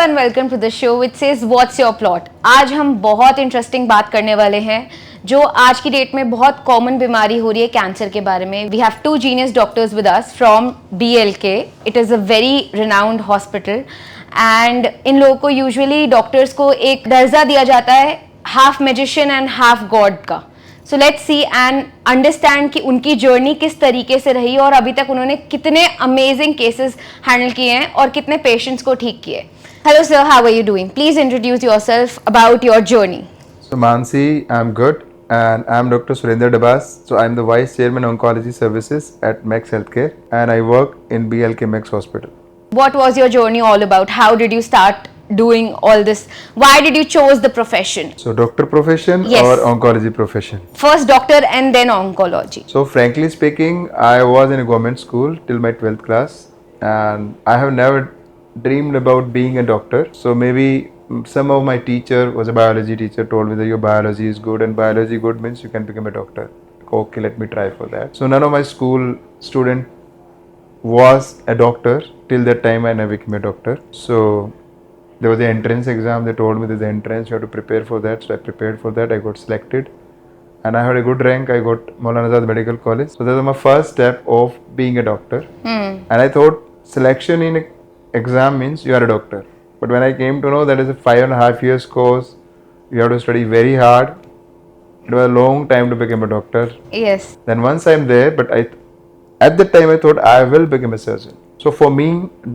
And welcome to the show which says what's your plot. आज हम बहुत interesting बात करने वाले हैं जो आज की डेट में बहुत कॉमन बीमारी हो रही है, कैंसर के बारे में। We have two genius doctors with us from BLK। It is a very renowned hospital and इन लोगों को यूजुअली डॉक्टर्स को एक दर्जा दिया जाता है half magician and half god का। So let's see and understand कि उनकी जर्नी किस तरीके से रही और अभी तक उन्होंने कितने अमेजिंग केसेस हैंडल किए हैं और कितने पेशेंट्स को ठीक किए। Hello sir, how are you doing? Please introduce yourself about your journey. So Mansi, I'm good and I'm Dr. Surendra Dabas. So I'm the Vice Chairman Oncology Services at Max Healthcare and I work in BLK Max Hospital. What was your journey all about? How did you start doing all this? Why did you chose the profession? So doctor profession Yes. or oncology profession? First doctor and then oncology. So frankly speaking, I was in a government school till my 12th class and I have never dreamed about being a doctor. So maybe some of my teacher was a biology teacher told me that your biology is good and biology good means you can become a doctor. Okay, let me try for that. So none of my school student was a doctor till that time I never became a doctor. So there was the entrance exam. They told me there's the entrance, you have to prepare for that. So I prepared for that. I got selected and I had a good rank. I got Maulana Azad Medical College. So that was my first step of being a doctor. And I thought selection in a exam means you are a doctor. But when I came to know that is a 5.5 years course, you have to study very hard. It was a long time to become a doctor. Yes. Then once I'm there, but at that time I thought I will become a surgeon. So for me,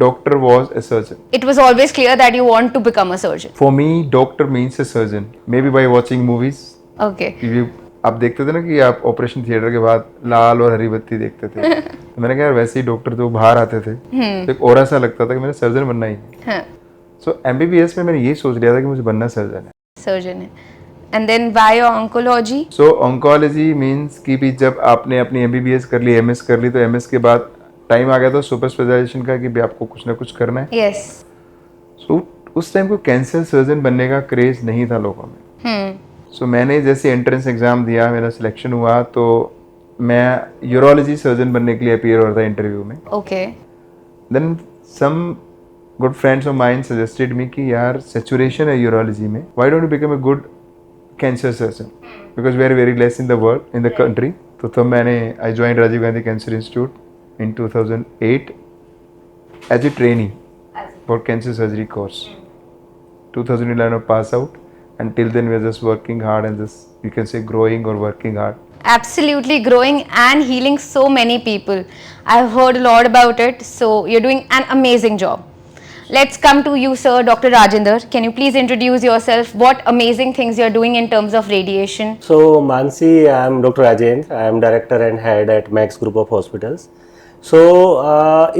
doctor was a surgeon. It was always clear that you want to become a surgeon. For me, doctor means a surgeon. Maybe by watching movies. Okay. आप देखते थे ना कि आप operation theatre के बाद लाल और हरी बत्ती देखते थे तो मैंने कहा यार वैसे ही डॉक्टर तो बाहर आते थे तो एक और ऐसा लगता था कि मैंने सर्जन बनना ही है। सो MBBS में मैंने ये सोच लिया था कि मुझे बनना सर्जन है। सर्जन है। And then why oncology? So oncology means कि भी जब आपने अपनी MBBS कर ली, MS कर ली, तो MS के बाद टाइम आ गया था सुपर स्पेशलाइजेशन का कि भी आपको कुछ ना कुछ करना है। यस। सो उस टाइम को कैंसर सर्जन बनने का क्रेज नहीं था लोगों में। सो मैंने जैसे एंट्रेंस एग्जाम दिया, मेरा सिलेक्शन हुआ तो मैं यूरोलॉजी सर्जन बनने के लिए अपीयर हो रहा था इंटरव्यू में। Okay. Then some good friends of mind suggested me कि यार सैचुरेशन है यूरोलॉजी में, why don't you become a good cancer surgeon because we are very less in the world in the country. तो तब मैंने I join Rajiv Gandhi cancer institute in 2008 as a trainee for cancer surgery course. 2011 pass out and till then we are just working hard and just you can say growing or working hard. Absolutely growing and healing so many people. I've heard a lot about it, so you're doing an amazing job. Let's come to you, sir, Dr. Rajendra. Can you please introduce yourself? What amazing things you're doing in terms of radiation? So Mansi, I'm Dr. Rajendra. I am director and head at Max Group of Hospitals. So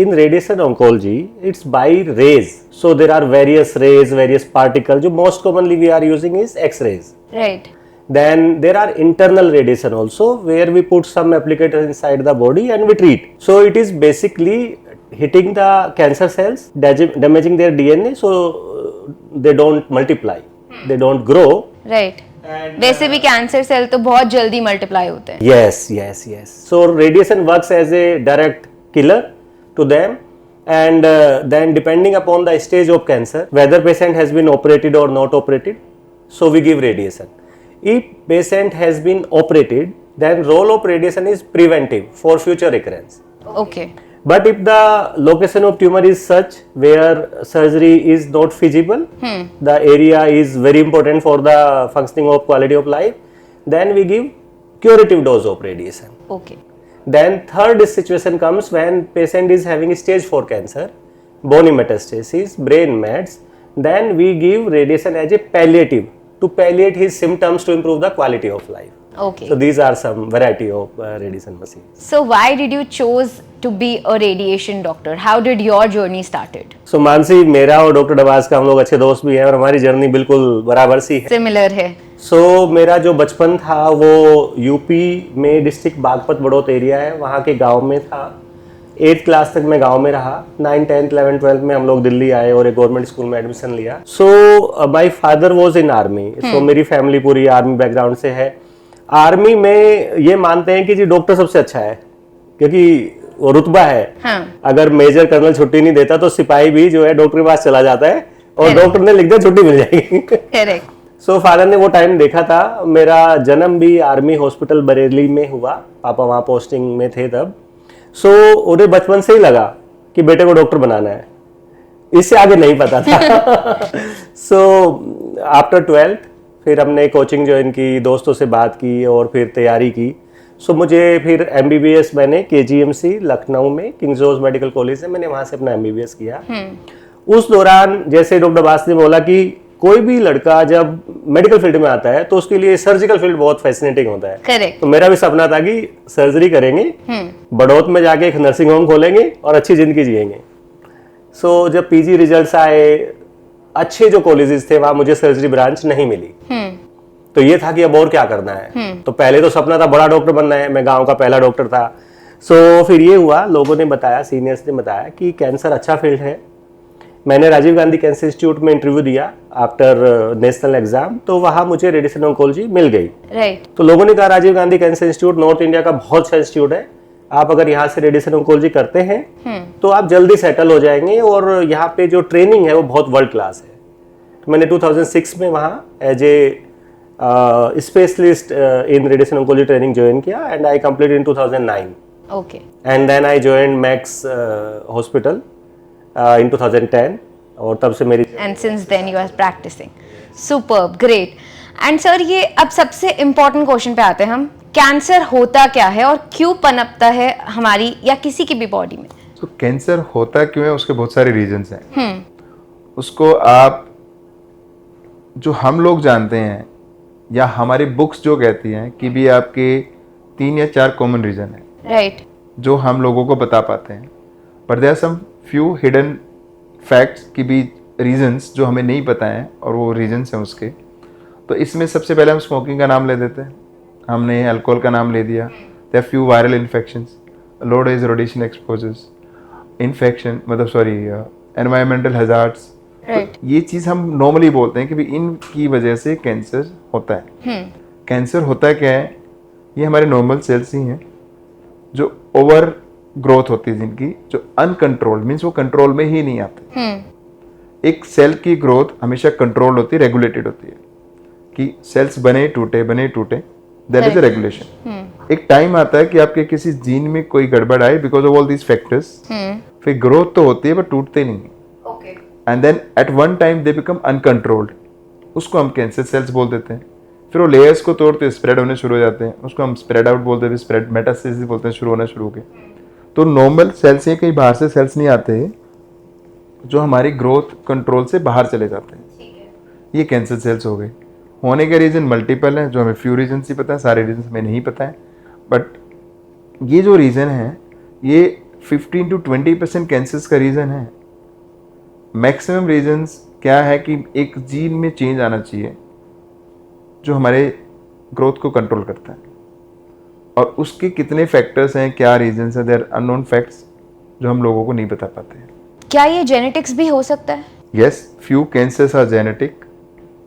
in radiation oncology, it's by rays. So there are various rays, various particles. जो most commonly we are using is X-rays. Right. Then there are internal radiation also, where we put some applicators inside the body and we treat. So it is basically hitting the cancer cells, damaging their DNA, so they don't multiply, they don't grow. Right. वैसे भी cancer cell तो बहुत जल्दी multiply होते हैं। Yes, yes, yes. So radiation works as a direct killer to them, and then depending upon the stage of cancer, whether patient has been operated or not operated, so we give radiation. If patient has been operated, then role of radiation is preventive for future recurrence. Okay. But if the location of tumor is such where surgery is not feasible, the area is very important for the functioning of quality of life, then we give curative dose of radiation. Okay. Then third situation comes when patient is having stage 4 cancer, bony metastasis, brain mets, then we give radiation as a palliative to palliate his symptoms to improve the quality of life. Okay. So these are some variety of radiation machines. So why did you choose to be a radiation doctor? How did your journey started? So Mansi, मेरा और doctor Dabas का हम लोग अच्छे दोस्त भी हैं और हमारी जर्नी बिल्कुल बराबर सी है। Similar है। So मेरा जो बचपन था वो यूपी में डिस्ट्रिक्ट बागपत बड़ौत एरिया है, वहाँ के गांव में था। 8th क्लास तक मैं गांव में रहा। 9, 10, 11, 12 में हम लोग दिल्ली आए और एक गवर्नमेंट स्कूल में एडमिशन लिया। So my father was in army, so मेरी फैमिली पूरी आर्मी बैकग्राउंड से है। आर्मी में ये मानते हैं कि जी डॉक्टर सबसे अच्छा है क्योंकि वो रुतबा है। हाँ। अगर मेजर कर्नल छुट्टी नहीं देता तो सिपाही भी जो है डॉक्टर के पास चला जाता है और डॉक्टर ने लिख दिया छुट्टी मिल जाएगी। करेक्ट। सो फादर ने वो टाइम देखा था। मेरा जन्म भी आर्मी हॉस्पिटल बरेली में हुआ, पापा वहाँ पोस्टिंग में थे तब। सो उन्हें बचपन से ही लगा कि बेटे को डॉक्टर बनाना है, इससे आगे नहीं पता था। सो आफ्टर 12th फिर हमने कोचिंग ज्वाइन की, दोस्तों से बात की और फिर तैयारी की। सो मुझे फिर MBBS मैंने KGMC लखनऊ में किंग जॉर्ज मेडिकल कॉलेज है, मैंने वहाँ से अपना MBBS किया। उस दौरान जैसे डॉक्टर बास ने बोला कि कोई भी लड़का जब मेडिकल फील्ड में आता है तो उसके लिए सर्जिकल फील्ड बहुत फैसिनेटिंग होता है। करेक्ट। तो मेरा भी सपना था कि सर्जरी करेंगे, बड़ौत में जाके एक नर्सिंग होम खोलेंगे और अच्छी जिंदगी जिएंगे। सो जब PG रिजल्ट्स आए, अच्छे जो कॉलेजेस थे वहां मुझे सर्जरी ब्रांच नहीं मिली। तो ये था कि अब और क्या करना है। तो पहले तो सपना था बड़ा डॉक्टर बनना है, मैं गांव का पहला डॉक्टर था। सो फिर ये हुआ, लोगों ने बताया, सीनियर्स ने बताया कि कैंसर अच्छा फील्ड है। मैंने राजीव गांधी कैंसर इंस्टीट्यूट में इंटरव्यू दिया आफ्टर नेशनल एग्जाम, तो वहां मुझे रेडिएशन ऑन्कोलॉजी मिल गई। राइट। तो लोगों ने कहा Rajiv Gandhi cancer institute north India का बहुत अच्छा इंस्टीट्यूट है, आप अगर यहाँ से रेडिएशन ऑन्कोलॉजी करते हैं तो आप जल्दी सेटल हो जाएंगे और यहाँ पे जो ट्रेनिंग है वो बहुत वर्ल्ड क्लास है। तो मैंने 2006 में वहाँ as a specialist in radiation oncology training join किया and I complete in 2009। Okay. And then I join Max hospital in 2010 और तब से मेरी and since then you are practising. Superb, great. And sir ये अब सबसे इम्पोर्टेंट क्वेश्चन पे आते हैं हम, कैंसर होता क्या है और क्यों पनपता है हमारी या किसी की भी बॉडी में? तो कैंसर होता क्यों है, उसके बहुत सारे रीजंस हैं। उसको आप, जो हम लोग जानते हैं या हमारी बुक्स जो कहती हैं कि भी आपके 3 या 4 कॉमन रीजन है, राइट, जो हम लोगों को बता पाते हैं। पर there are some few hidden facts की भी रीजंस जो हमें नहीं पता हैं और वो रीजंस हैं उसके। तो इसमें सबसे पहले हम स्मोकिंग का नाम ले देते हैं, हमने अल्कोहल का नाम ले दिया। There few viral infections, low dose radiation exposures, infection मतलब सॉरी एनवायरमेंटल हैजार्ड्स। राइट। ये चीज़ हम नॉर्मली बोलते हैं कि भी इनकी वजह से कैंसर होता है। कैंसर होता क्या है, ये हमारे नॉर्मल सेल्स ही हैं जो ओवर ग्रोथ होती है जिनकी, जो अनकंट्रोल्ड मीन्स वो कंट्रोल में ही नहीं आते। एक सेल की ग्रोथ हमेशा कंट्रोल होती है, रेगुलेटेड होती है कि सेल्स बने टूटे, दैट इज अ रेगुलेशन। एक टाइम आता है कि आपके किसी जीन में कोई गड़बड़ आए because of all these factors, फिर ग्रोथ तो होती है बट टूटते नहीं। And then at one time they become uncontrolled, उसको हम कैंसर सेल्स बोल देते हैं। फिर वो लेयर्स को तोड़ते स्प्रेड होने शुरू हो जाते हैं, उसको हम स्प्रेड आउट बोलते हैं, स्प्रेड मेटास्टेसिस बोलते हैं, शुरू होना शुरू हो गए। तो नॉर्मल सेल्स हैं, कहीं बाहर से सेल्स नहीं आते जो हमारी ग्रोथ कंट्रोल से बाहर चले जाते हैं, ये कैंसर सेल्स हो गए। होने के रीज़न मल्टीपल हैं, जो हमें फ्यू रीजन ही पता है, सारे रीजन हमें नहीं पता है। बट ये जो रीज़न है ये 15 to 20% कैंसर्स का रीज़न है। मैक्सिमम रीजंस क्या है कि एक जीन में चेंज आना चाहिए जो हमारे ग्रोथ को कंट्रोल करता है, और उसके कितने फैक्टर्स हैं, क्या रीजंस हैं, देयर अननोन फैक्ट्स जो हम लोगों को नहीं बता पाते हैं। क्या ये जेनेटिक्स भी हो सकता है? Yes, few cancers are genetic,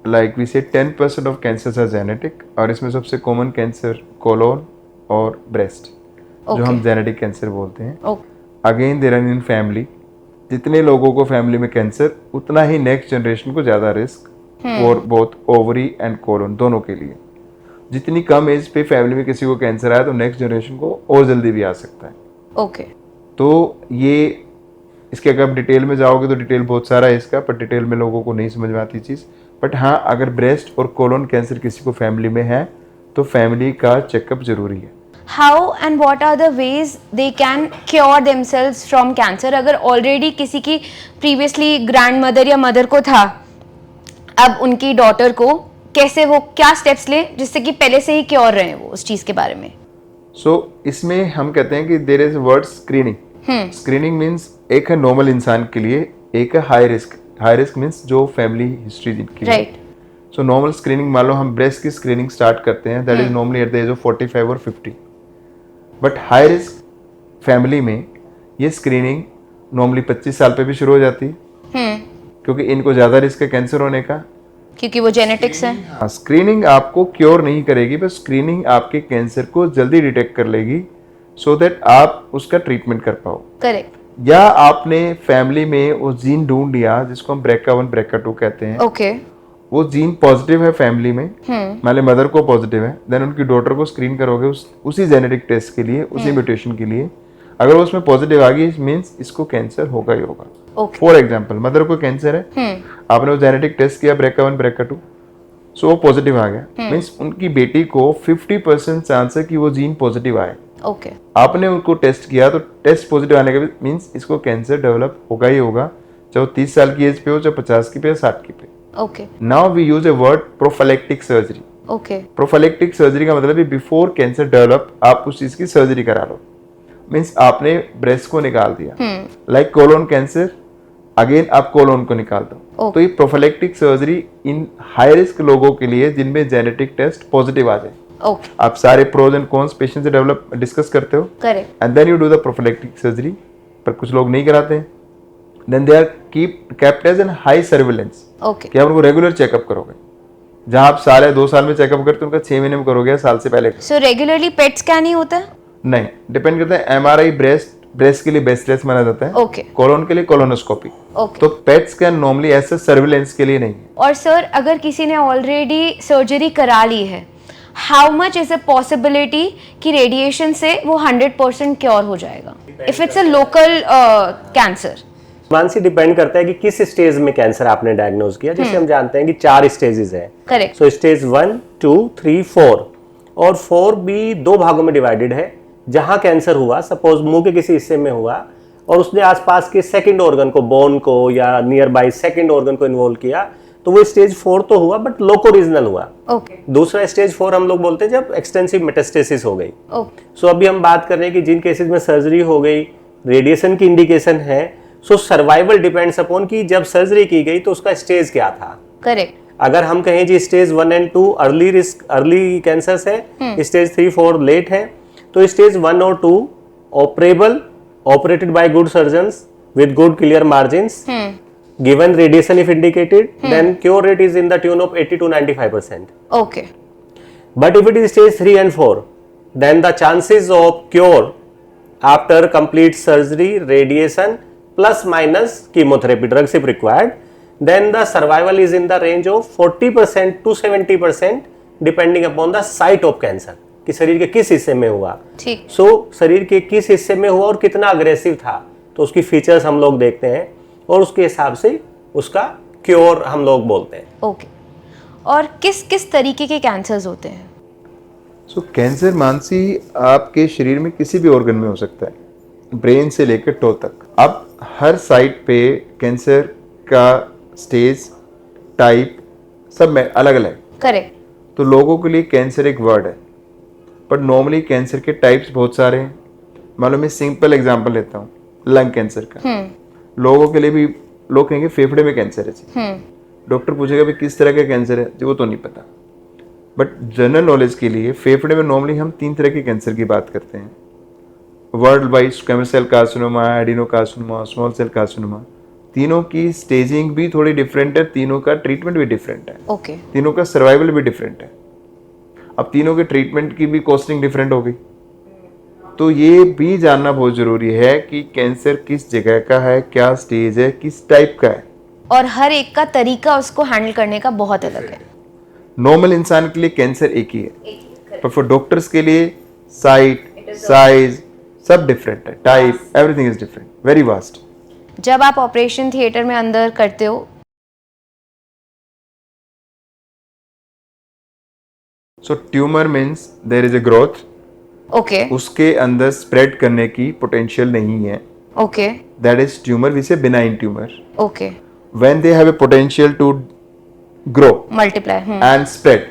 like we say 10% of cancers are genetic, और इसमें सबसे कॉमन कैंसर कोलोन और ब्रेस्ट जो हम जेनेटिक कैंसर बोलते हैं। Again there are in family, जितने लोगों को फैमिली में कैंसर, उतना ही नेक्स्ट जनरेशन को ज़्यादा रिस्क, और बोथ ओवरी एंड कोलोन दोनों के लिए। जितनी कम एज पे फैमिली में किसी को कैंसर आया तो नेक्स्ट जनरेशन को और जल्दी भी आ सकता है। ओके। तो ये इसके अगर आप डिटेल में जाओगे तो डिटेल बहुत सारा है इसका, पर डिटेल में लोगों को नहीं समझ में आती चीज़। बट हाँ, अगर ब्रेस्ट और कोलोन कैंसर किसी को फैमिली में है तो फैमिली का चेकअप जरूरी है। How and what are the ways they can cure themselves from cancer? अगर ऑलरेडी किसी की प्रीवियसली ग्रैंड मदर या मदर को था, अब उनकी डॉटर को कैसे, वो क्या स्टेप्स लें जिससे कि पहले से ही क्योर रहे वो उस चीज़ के बारे में? इसमें हम कहते हैं कि there is word screening. Screening means एक है नॉर्मल इंसान के लिए, एक है high risk. High risk means जो फैमिली हिस्ट्री जिनकी, राइट। सो नॉर्मल स्क्रीनिंग, मान लो हम ब्रेस्ट की स्क्रीनिंग स्टार्ट करते हैं, that is normally at the age of 45 और 50। बट हाई रिस्क फैमिली में ये स्क्रीनिंग नॉर्मली 25 साल पे भी शुरू हो जाती है, क्योंकि इनको ज़्यादा रिस्क है कैंसर होने का, क्योंकि वो जेनेटिक्स है। हाँ, स्क्रीनिंग आपको क्योर नहीं करेगी, बस स्क्रीनिंग आपके कैंसर को जल्दी डिटेक्ट कर लेगी, सो दैट आप उसका ट्रीटमेंट कर पाओ। करेक्ट। या आपने फैमिली में वो जीन ढूंढ लिया जिसको हम BRCA1 BRCA2 कहते हैं, ओके वो जीन पॉजिटिव है फैमिली में, मान लीजिए मदर को पॉजिटिव है, देन उनकी डॉटर को स्क्रीन करोगे उसी जेनेटिक टेस्ट के लिए, उसी म्यूटेशन के लिए, अगर वो उसमें पॉजिटिव आ गई मीन्स इसको कैंसर होगा ही होगा। ओके फॉर एग्जाम्पल मदर को कैंसर है, आपने वो जेनेटिक टेस्ट किया BRCA1 BRCA2, सो वो पॉजिटिव आ गया, मीन्स उनकी बेटी को 50% चांस है कि वो जीन पॉजिटिव आए। ओके आपने उनको टेस्ट किया तो टेस्ट पॉजिटिव आने के बाद मीन्स इसको कैंसर डेवलप होगा ही होगा, चाहे वो 30 साल की एज पे हो, चाहे 50 की पे या 60 की पे। Okay now we use a word prophylactic surgery. Okay prophylactic surgery का मतलब है बिफोर कैंसर डेवलप आप उस चीज की सर्जरी करा लो, मीन्स आपने ब्रेस्ट को निकाल दिया, लाइक कोलोन कैंसर, अगेन आप कोलोन को निकाल दो। तो ये prophylactic surgery in high risk लोगों के लिए जिनमें जेनेटिक टेस्ट पॉजिटिव आ जाए। ओके आप सारे प्रोज एंड कॉन्स पेशेंट से डेवलप डिस्कस करते हो, correct and then you do the prophylactic surgery, पर कुछ लोग नहीं कराते हैं, then they are kept as an high surveillance, okay कि आप उनको रेगुलर चेकअप करोगे, जहां आप साल या 2 साल में चेकअप करते हो उनका 6 महीने में करोगे या साल से पहले सो रेगुलरली पेट स्कैन ही होता है? नहीं, डिपेंड करता है। MRI ब्रेस्ट के लिए बेस्ट माना जाता है, ओके कोलोन के लिए कोलोनोस्कोपी, ओके तो पेट स्कैन नॉर्मली ऐसे सर्विलेंस के लिए नहीं है। और सर अगर किसी ने ऑलरेडी सर्जरी करा ली है, how much is a possibility कि रेडिएशन से वो 100% क्योर हो जाएगा if it's a local cancer? Mansi, depend करता है कि किस स्टेज में कैंसर आपने डायग्नोज किया। जैसे हम जानते हैं कि 4 स्टेजेस है, करेक्ट सो स्टेज 1, 2, 3, 4, और 4 भी 2 भागों में डिवाइडेड है। जहां कैंसर हुआ, सपोज मुंह के किसी हिस्से में हुआ और उसने आसपास के सेकंड ऑर्गन को, बोन को या नियर बाय सेकंड ऑर्गन को इन्वॉल्व किया, तो वो स्टेज 4 तो हुआ बट लोको रीजनल हुआ। ओके दूसरा स्टेज 4 हम लोग बोलते हैं जब एक्सटेंसिव मेटास्टेसिस हो गई। ओके सो अभी हम बात कर रहे हैं कि जिन केसेस में सर्जरी हो गई, रेडिएशन की इंडिकेशन है, सो सर्वाइवल डिपेंड्स अपॉन कि जब सर्जरी की गई तो उसका स्टेज क्या था। करेक्ट अगर हम कहें जी stage 1 and 2 early risk, early cancers है, स्टेज 3, 4 लेट है, तो स्टेज 1 और 2 operable, operated by good surgeons with good clear margins, given radiation if indicated, then cure rate is in the tune of 80 to 95%. Okay But if it is stage 3 and 4, then the chances of cure after complete surgery, radiation plus minus chemotherapy drugs if required, then the survival is in the range of 40% to 70% depending upon the site of cancer, कि शरीर के किस हिस्से में हुआ। ठीक सो शरीर के किस हिस्से में हुआ और कितना अग्रेसिव था, तो उसकी फीचर्स हम लोग देखते हैं और उसके हिसाब से उसका क्योर हम लोग बोलते हैं। ओके और किस किस तरीके के कैंसर्स होते हैं? सो कैंसर मानसी आपके शरीर में किसी भी ऑर्गन में हो सकता है, ब्रेन से लेकर टो तक। अब हर साइट पे कैंसर का स्टेज, टाइप सब में अलग अलग, करेक्ट तो लोगों के लिए कैंसर एक वर्ड है, पर नॉर्मली कैंसर के टाइप्स बहुत सारे हैं। मालूम, मैं सिंपल एग्जांपल लेता हूँ लंग कैंसर का। लोगों के लिए भी लोग कहेंगे फेफड़े में कैंसर है जी, डॉक्टर पूछेगा भी किस तरह का कैंसर है जी, वो तो नहीं पता। बट जनरल नॉलेज के लिए फेफड़े में नॉर्मली हम 3 तरह के कैंसर की बात करते हैं worldwide, squamous cell carcinoma, adenocarcinoma, small cell carcinoma. तीनों की स्टेजिंग भी थोड़ी डिफरेंट है, तीनों का ट्रीटमेंट भी डिफरेंट है, ओके तीनों का सर्वाइवल भी डिफरेंट है। अब तीनों के ट्रीटमेंट की भी कॉस्टिंग डिफरेंट हो गई, तो ये भी जानना बहुत जरूरी है कि कैंसर किस जगह का है, क्या स्टेज है, किस टाइप का है, और हर एक का तरीका उसको हैंडल करने का बहुत अलग है। नॉर्मल इंसान के लिए कैंसर एक ही है, पर फॉर डॉक्टर्स के लिए साइट, साइज सब डिफरेंट है, type, everything is different, very vast. जब आप ऑपरेशन थिएटर में अंदर करते हो, so tumour means there is a growth, okay उसके अंदर स्प्रेड करने की पोटेंशियल नहीं है, okay that is tumour, we say benign tumour. Okay when they have a potential to grow multiply and spread,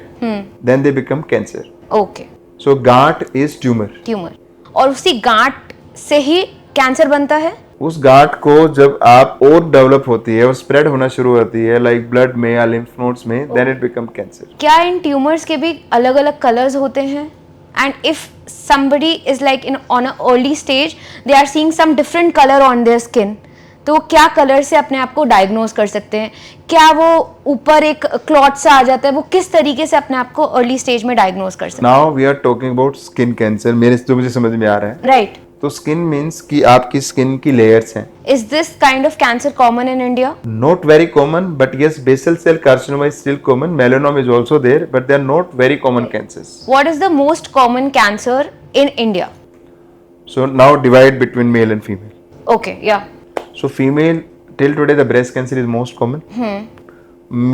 then they become cancer. Okay So गांठ is tumor. Tumour, और उसी गांठ से ही कैंसर बनता है। उस गांठ को जब आप और डेवलप होती है और स्प्रेड होना शुरू होती है लाइक ब्लड में या लिम्फ नोड्स में, then it become cancer. क्या इन ट्यूमर्स के भी अलग अलग कलर्स होते हैं? And if somebody is like in on a early stage, they are seeing some different color on their skin, तो वो क्या कलर से अपने आप को डायग्नोज कर सकते हैं? क्या वो ऊपर एक क्लॉट सा आ जाता है, वो किस तरीके से अपने आप को अर्ली स्टेज में डायग्नोज कर सकते हैं? Now we are talking about skin cancer. मेरे जो मुझे समझ में आ रहा है, राइट तो तो स्किन मीन्स कि आपकी स्किन की लेयर्स हैं. Is this kind of cancer common in India? Not very common, but yes, basal cell carcinoma is still common. Melanoma is also there, but they are not very common cancers. What is the most common cancer in India? So now divide between male and female. Okay, yeah. So female till today the breast cancer is most common.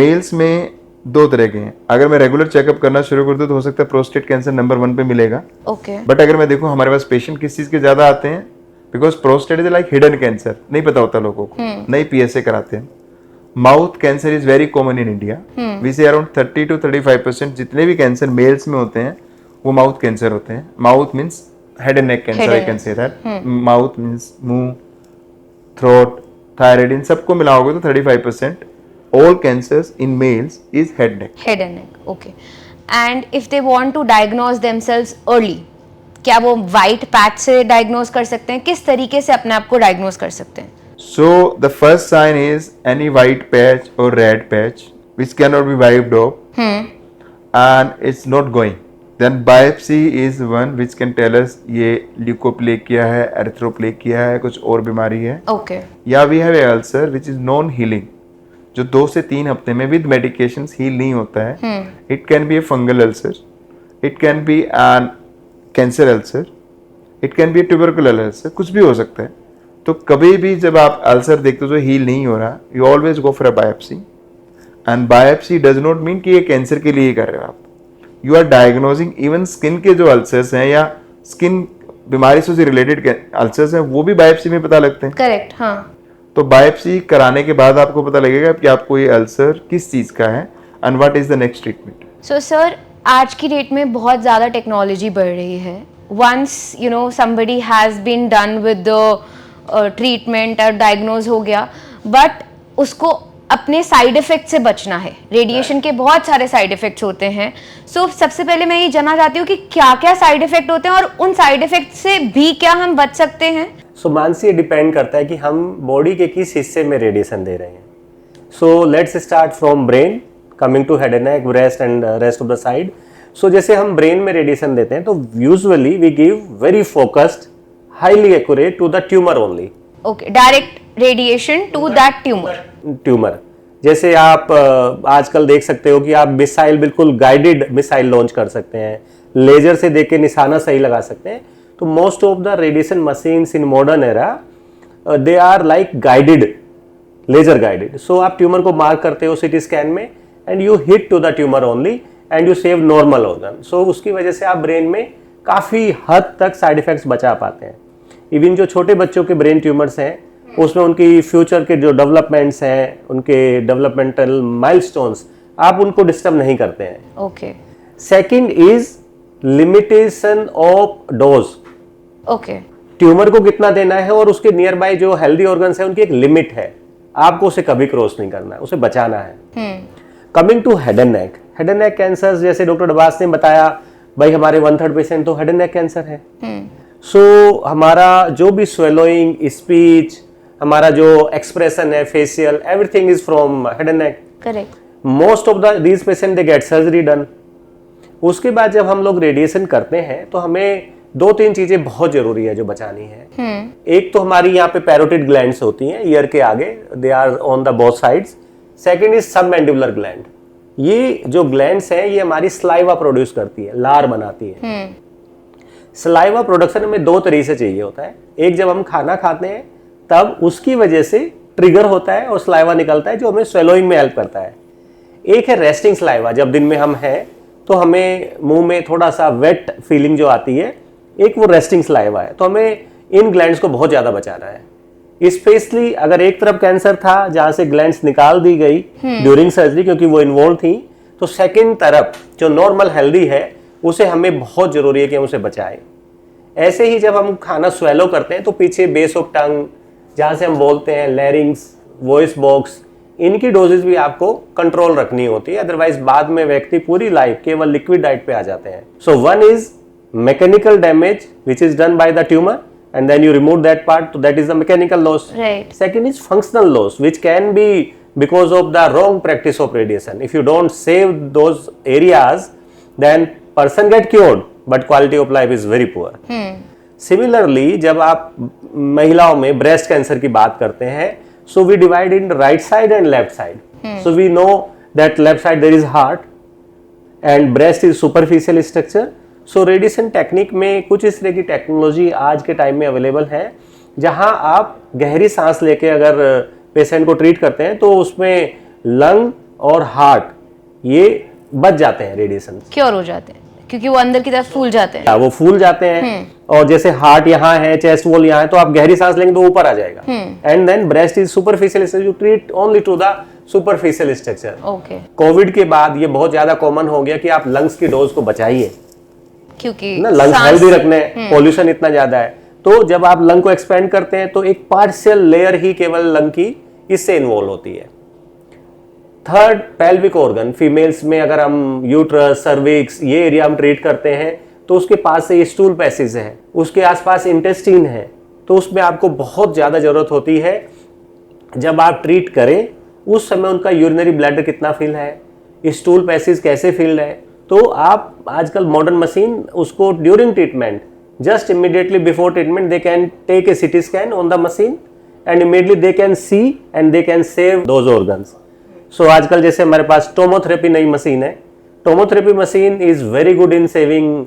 Males में दो तरह के हैं. अगर मैं regular checkup करना शुरू कर दूं तो हो सकता है प्रोस्टेट कैंसर नंबर 1 पे मिलेगा. Okay. बट अगर मैं देखूं हमारे पास पेशेंट किस चीज के ज्यादा आते हैं, because prostate is like hidden cancer, नहीं पता होता लोगों को, नहीं पीएसए कराते हैं. Mouth cancer is very common in India. We say around 30 to 35% जितने भी कैंसर मेल्स में होते हैं वो माउथ कैंसर होते हैं. Mouth means head and neck cancer, I can say that. Mouth means मुंह, थ्रोट, थायराइड, इन सबको मिलाओगे तो 35% all cancers in males is head neck. Head and neck. Okay. And if they want to diagnose themselves early, क्या वो white patch से diagnose कर सकते हैं? किस तरीके से अपने आप को diagnose कर सकते हैं? So the first sign is any white patch or red patch which cannot be wiped off and it's not going. Then biopsy is one which can tell us ये leukoplakia है, erythroplakia है, कुछ और बीमारी है. Okay. या we have a ulcer which is non healing, जो 2 से 3 हफ्ते में विद मेडिकेशंस हील नहीं होता है. It can be a fungal ulcer, it can be an cancer ulcer, it can be a tubercular ulcer, कुछ भी हो सकता है. तो कभी भी जब आप अल्सर देखते हो जो हील नहीं हो रहा, you always go for a biopsy. And biopsy does not mean कि ये कैंसर के लिए ही कर रहे हो आप. You are diagnosing even skin के जो अल्सर्स हैं या स्किन बीमारी से रिलेटेड अल्सर्स हैं, वो भी बायोप्सी में पता लगते हैं. करेक्ट. हाँ. तो बायोप्सी कराने के बाद आपको पता लगेगा कि आपको ये अल्सर किस चीज का है and what is the next treatment. So sir, आज की डेट में बहुत ज़्यादा टेक्नोलॉजी बढ़ रही है. Once you know somebody has been done with the treatment और डायग्नोज हो गया, बट उसको अपने साइड इफेक्ट से बचना है. रेडिएशन के बहुत सारे साइड इफेक्ट्स होते हैं. सो सबसे पहले मैं ये जानना चाहती हूँ कि क्या क्या साइड इफेक्ट होते हैं और उन साइड इफेक्ट से भी क्या हम बच सकते हैं. सो मानसी, ये डिपेंड करता है कि हम बॉडी के किस हिस्से में रेडिएशन दे रहे हैं. So let's start from brain, coming to head and neck, breast and rest of the side. So जैसे हम ब्रेन में रेडिएशन देते हैं तो usually we give very focused, highly accurate to the tumour only. Okay, direct radiation to that tumour. जैसे आप आजकल देख सकते हो कि आप मिसाइल, बिल्कुल गाइडेड मिसाइल लॉन्च कर सकते हैं, लेजर से देख के निशाना सही लगा सकते हैं. तो most of the radiation machines in modern era they are like guided, laser guided. So आप ट्यूमर को मार्क करते हो सीटी स्कैन में and you hit to the tumour only and you save normal organ. So उसकी वजह से आप brain में काफ़ी हद तक साइड इफेक्ट्स बचा पाते हैं. इवन जो छोटे बच्चों के ब्रेन ट्यूमर्स हैं उसमें उनकी फ्यूचर के जो डेवलपमेंट्स हैं, उनके डेवलपमेंटल माइलस्टोन्स, आप उनको डिस्टर्ब नहीं करते हैं. Okay. Second is limitation of dose. Okay. Tumour को कितना देना है और उसके नियर बाय जो हेल्दी ऑर्गन्स है उनकी एक लिमिट है. आपको उसे कभी क्रॉस नहीं करना है, उसे बचाना है. Coming to head and neck, head and neck cancer, जैसे डॉक्टर अब्बास ने बताया, भाई हमारे 1/3 पेशेंट तो हेड एंड नेक कैंसर है. सो हमारा जो भी स्वेलोइंग, स्पीच, हमारा जो एक्सप्रेशन है, facial, everything is from head and neck. Correct. Most of these patient they get surgery done. उसके बाद जब हम लोग रेडिएशन करते हैं तो हमें 2-3 चीजें बहुत जरूरी है जो बचानी है. एक तो हमारी यहाँ पे पैरोटिड ग्लैंड्स होती हैं ईयर के आगे, they are on the both sides. Second is submandibular gland. ये जो ग्लैंड्स हैं ये हमारी सलाइवा प्रोड्यूस करती है, लार बनाती है. सलाइवा प्रोडक्शन हमें 2 तरीके से चाहिए होता है. एक, जब हम खाना खाते हैं तब उसकी वजह से ट्रिगर होता है और सलाइवा निकलता है जो हमें स्वेलोइंग में हेल्प करता है. एक है रेस्टिंग सलाइवा, जब दिन में हम हैं तो हमें मुंह में थोड़ा सा वेट फीलिंग जो आती है, एक वो रेस्टिंग सलाइवा है. तो हमें इन ग्लैंड्स को बहुत ज़्यादा बचाना है. स्पेशली अगर एक तरफ कैंसर था जहाँ से ग्लैंड्स निकाल दी गई ड्यूरिंग सर्जरी क्योंकि वो इन्वॉल्व थी, तो सेकंड तरफ जो नॉर्मल हेल्दी है उसे हमें बहुत ज़रूरी है कि हम उसे बचाएं. ऐसे ही जब हम खाना स्वेलो करते हैं तो पीछे बेस ऑफ टंग, जहाँ से हम बोलते हैं, लैरिंग्स, वॉइस बॉक्स, इनकी डोजेज भी आपको कंट्रोल रखनी होती है. अदरवाइज बाद में व्यक्ति पूरी लाइफ केवल लिक्विड डाइट पे आ जाते हैं. So one is mechanical damage which is done by the tumour and then you remove that part, so that is the mechanical loss. Right. Second is functional loss, which can be because of the wrong practice of radiation. If you don't save those areas, then person get cured but quality of life is very poor. Similarly जब आप महिलाओं में breast cancer की बात करते हैं, so we divide in right side and left side. So we know that left side there is heart and breast is superficial structure. So radiation technique में कुछ इस तरह की टेक्नोलॉजी आज के टाइम में अवेलेबल है, जहां आप गहरी सांस लेके अगर पेशेंट को ट्रीट करते हैं तो उसमें लंग और हार्ट ये बच जाते हैं रेडिएशन से. क्योर हो जाते हैं क्योंकि वो अंदर की तरफ फूल जाते हैं. वो फूल जाते हैं और जैसे हार्ट यहाँ है, चेस्ट वॉल यहाँ है, तो आप गहरी सांस लेंगे तो ऊपर आ जाएगा. And then breast is superficial structure, you treat only to the superficial structure. Okay. Covid के बाद ये बहुत ज्यादा कॉमन हो गया कि आप लंग्स की डोज को बचाइए, क्योंकि ना लंग्स हेल्दी रखने, पॉल्यूशन इतना ज्यादा है. तो जब आप लंग को एक्सपेंड करते हैं तो एक पार्शियल लेयर ही केवल लंग की इससे इन्वॉल्व होती है. Third, pelvic organ. फीमेल्स में अगर हम यूट्रस, सर्विक्स, ये एरिया हम ट्रीट करते हैं तो उसके पास से स्टूल पैसेज है, उसके आसपास इंटेस्टाइन है, तो उसमें आपको बहुत ज़्यादा ज़रूरत होती है जब आप ट्रीट करें उस समय उनका यूरिनरी ब्लैडर कितना फिल है, स्टूल पैसेज कैसे फिल है. तो आप आजकल मॉडर्न मशीन उसको during treatment, just immediately before treatment they can take a CT scan on the machine and immediately they can see and they can save those organs. So आजकल जैसे हमारे पास टोमोथेरेपी नई मशीन है, tomotherapy machine is very good in saving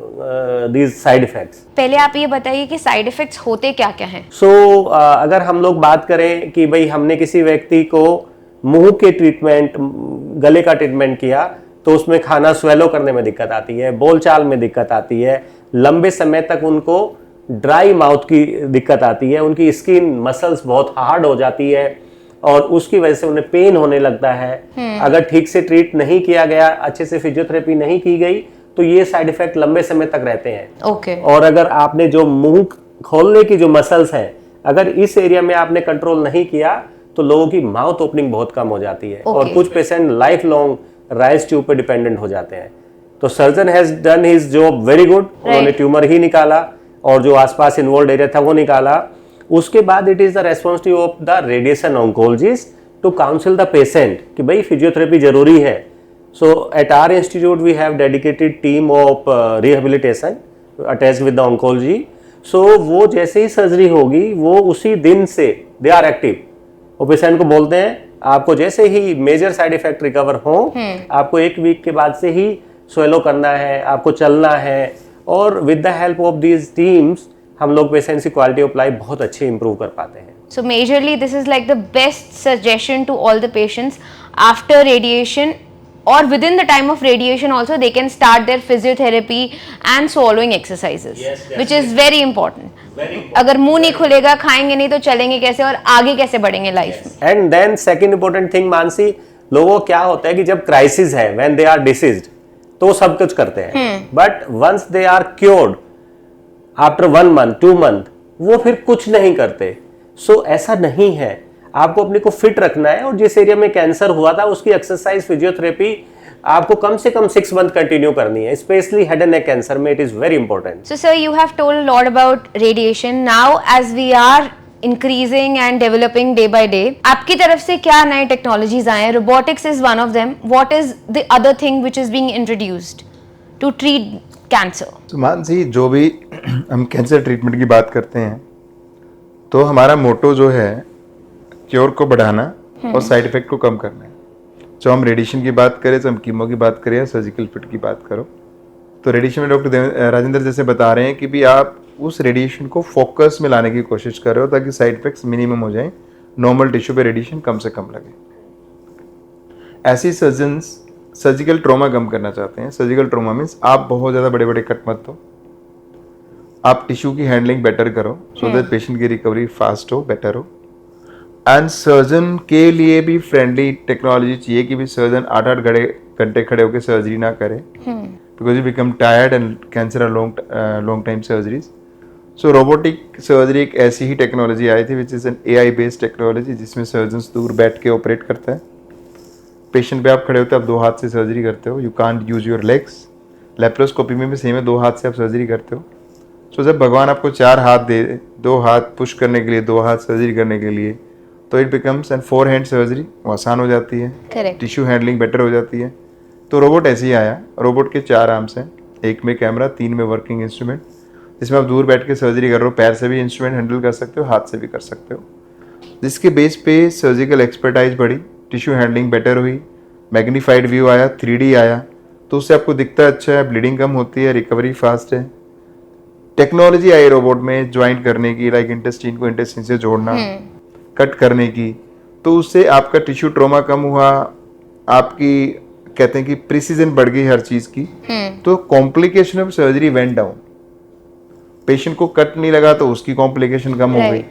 these side effects. पहले आप ये बताइए कि साइड इफेक्ट्स होते क्या क्या हैं. सो अगर हम लोग बात करें कि भाई हमने किसी व्यक्ति को मुंह के ट्रीटमेंट, गले का ट्रीटमेंट किया, तो उसमें खाना स्वेलो करने में दिक्कत आती है, बोलचाल में दिक्कत आती है, लंबे समय तक उनको ड्राई माउथ की दिक्कत आती है, उनकी स्किन मसल्स बहुत हार्ड हो जाती है और उसकी वजह से उन्हें पेन होने लगता है. अगर ठीक से ट्रीट नहीं किया गया, अच्छे से फिजियोथेरेपी नहीं की गई, तो ये साइड इफेक्ट लंबे समय तक रहते हैं. ओके. और अगर आपने जो मुंह खोलने की जो मसल्स हैं, अगर इस एरिया में आपने कंट्रोल नहीं किया तो लोगों की माउथ ओपनिंग बहुत कम हो जाती है. और कुछ patient life long Ryle's tube पे डिपेंडेंट हो जाते हैं. तो surgeon has done his job very good. उन्होंने ट्यूमर ही निकाला और जो आसपास इन्वॉल्व एरिया था वो निकाला. उसके बाद it is the responsibility of the radiation oncologist to counsel the patient कि भाई फिजियोथेरेपी जरूरी है. So at our institute we have dedicated team of rehabilitation attached with the oncology. So वो जैसे ही सर्जरी होगी वो उसी दिन से दे आर एक्टिव. वो पेशेंट को बोलते हैं आपको जैसे ही मेजर साइड इफेक्ट रिकवर हो, आपको 1 वीक के बाद से ही स्वेलो करना है, आपको चलना है. और with the help of these teams हम लोग पेशेंट्स की क्वालिटी ऑफ लाइफ बहुत अच्छी इंप्रूव कर पाते हैं. So majorly this is like the best suggestion to all the patients after radiation or within the time of radiation also they can start their physiotherapy and swallowing exercises, which is very important. अगर मुंह नहीं खुलेगा, खाएंगे नहीं तो चलेंगे कैसे और आगे कैसे बढ़ेंगे लाइफ में. And then second important thing Mansi, लोगों को क्या होता है कि जब क्राइसिस है, व्हेन दे आर डिसीज्ड, तो सब कुछ करते हैं. But once they are cured after 1 month 2 month वो फिर कुछ नहीं करते. सो ऐसा नहीं है. आपको अपने को फिट रखना है और जिस एरिया में कैंसर हुआ था उसकी एक्सरसाइज, फिजियोथेरेपी आपको कम से कम 6 month कंटिन्यू करनी है, specially head and neck cancer में. It is very important. So sir, you have told a lot about radiation. Now as we are increasing and developing day by day, आपकी तरफ से क्या नए टेक्नोलॉजीज आए हैं? Robotics is one of them. What is the other thing which is being introduced to treat cancer? तो मानसी, जो भी हम कैंसर ट्रीटमेंट की बात करते हैं तो हमारा मोटो जो है क्योर को बढ़ाना और साइड इफेक्ट को कम करना है. जो हम रेडिएशन की बात करें, तो हम कीमो की बात करें या सर्जिकल फिट की बात करो, तो रेडिएशन में डॉक्टर राजेंद्र जैसे बता रहे हैं कि भी आप उस रेडिएशन को फोकस में लाने की कोशिश कर रहे हो ताकि साइड इफेक्ट्स मिनिमम हो जाएं, नॉर्मल टिश्यू पे रेडिएशन कम से कम लगे. ऐसे सर्जन्स सर्जिकल ट्रॉमा कम करना चाहते हैं. सर्जिकल ट्रॉमा मीन्स आप बहुत ज़्यादा बड़े बड़े कट मत दो, आप टिश्यू की हैंडलिंग बेटर करो सो दैट पेशेंट की रिकवरी फास्ट हो, बेटर हो. एंड सर्जन के लिए भी फ्रेंडली टेक्नोलॉजी चाहिए कि भी सर्जन 8-8 घंटे खड़े होकर सर्जरी ना करे, because you become tired and cancer are long time surgeries. So robotic surgery एक ऐसी ही टेक्नोलॉजी आई थी which is an AI based technology, जिसमें सर्जन दूर बैठ के ऑपरेट करता है. पेशेंट पे आप खड़े होते हो, आप 2 हाथ से सर्जरी करते हो, you can't use your legs. Laparoscopy में भी सेम है, 2 हाथ से आप सर्जरी करते हो. सो जब भगवान आपको 4 हाथ दे, 2 हाथ पुश करने के लिए, 2 हाथ सर्जरी करने के लिए, तो it becomes N 4 hand surgery. वो आसान हो जाती है, टिश्यू हैंडलिंग बेटर हो जाती है. तो रोबोट ऐसे ही आया. रोबोट के 4 आर्म्स हैं, एक में कैमरा, 3 में वर्किंग इंस्ट्रूमेंट. जिसमें आप दूर बैठ के सर्जरी कर रहे हो, पैर से भी इंस्ट्रूमेंट हैंडल कर सकते हो, हाथ से भी कर सकते हो। जिसके बेस पे सर्जिकल एक्सपर्टाइज बढ़ी, टिश्यू हैंडलिंग बेटर हुई, मैग्नीफाइड व्यू आया, 3D आया, तो उससे आपको दिखता अच्छा है, ब्लीडिंग कम होती है, रिकवरी फास्ट है। टेक्नोलॉजी आई रोबोट में ज्वाइंट करने की, लाइक इंटेस्टाइन को इंटेस्टाइन से जोड़ना, कट करने की, तो उससे आपका टिश्यू ट्रॉमा कम हुआ, आपकी कहते हैं कि प्रिसीजन बढ़ गई हर चीज की, तो complication of surgery went down. Patient को कट नहीं लगा तो उसकी कॉम्प्लिकेशन कम हो गई।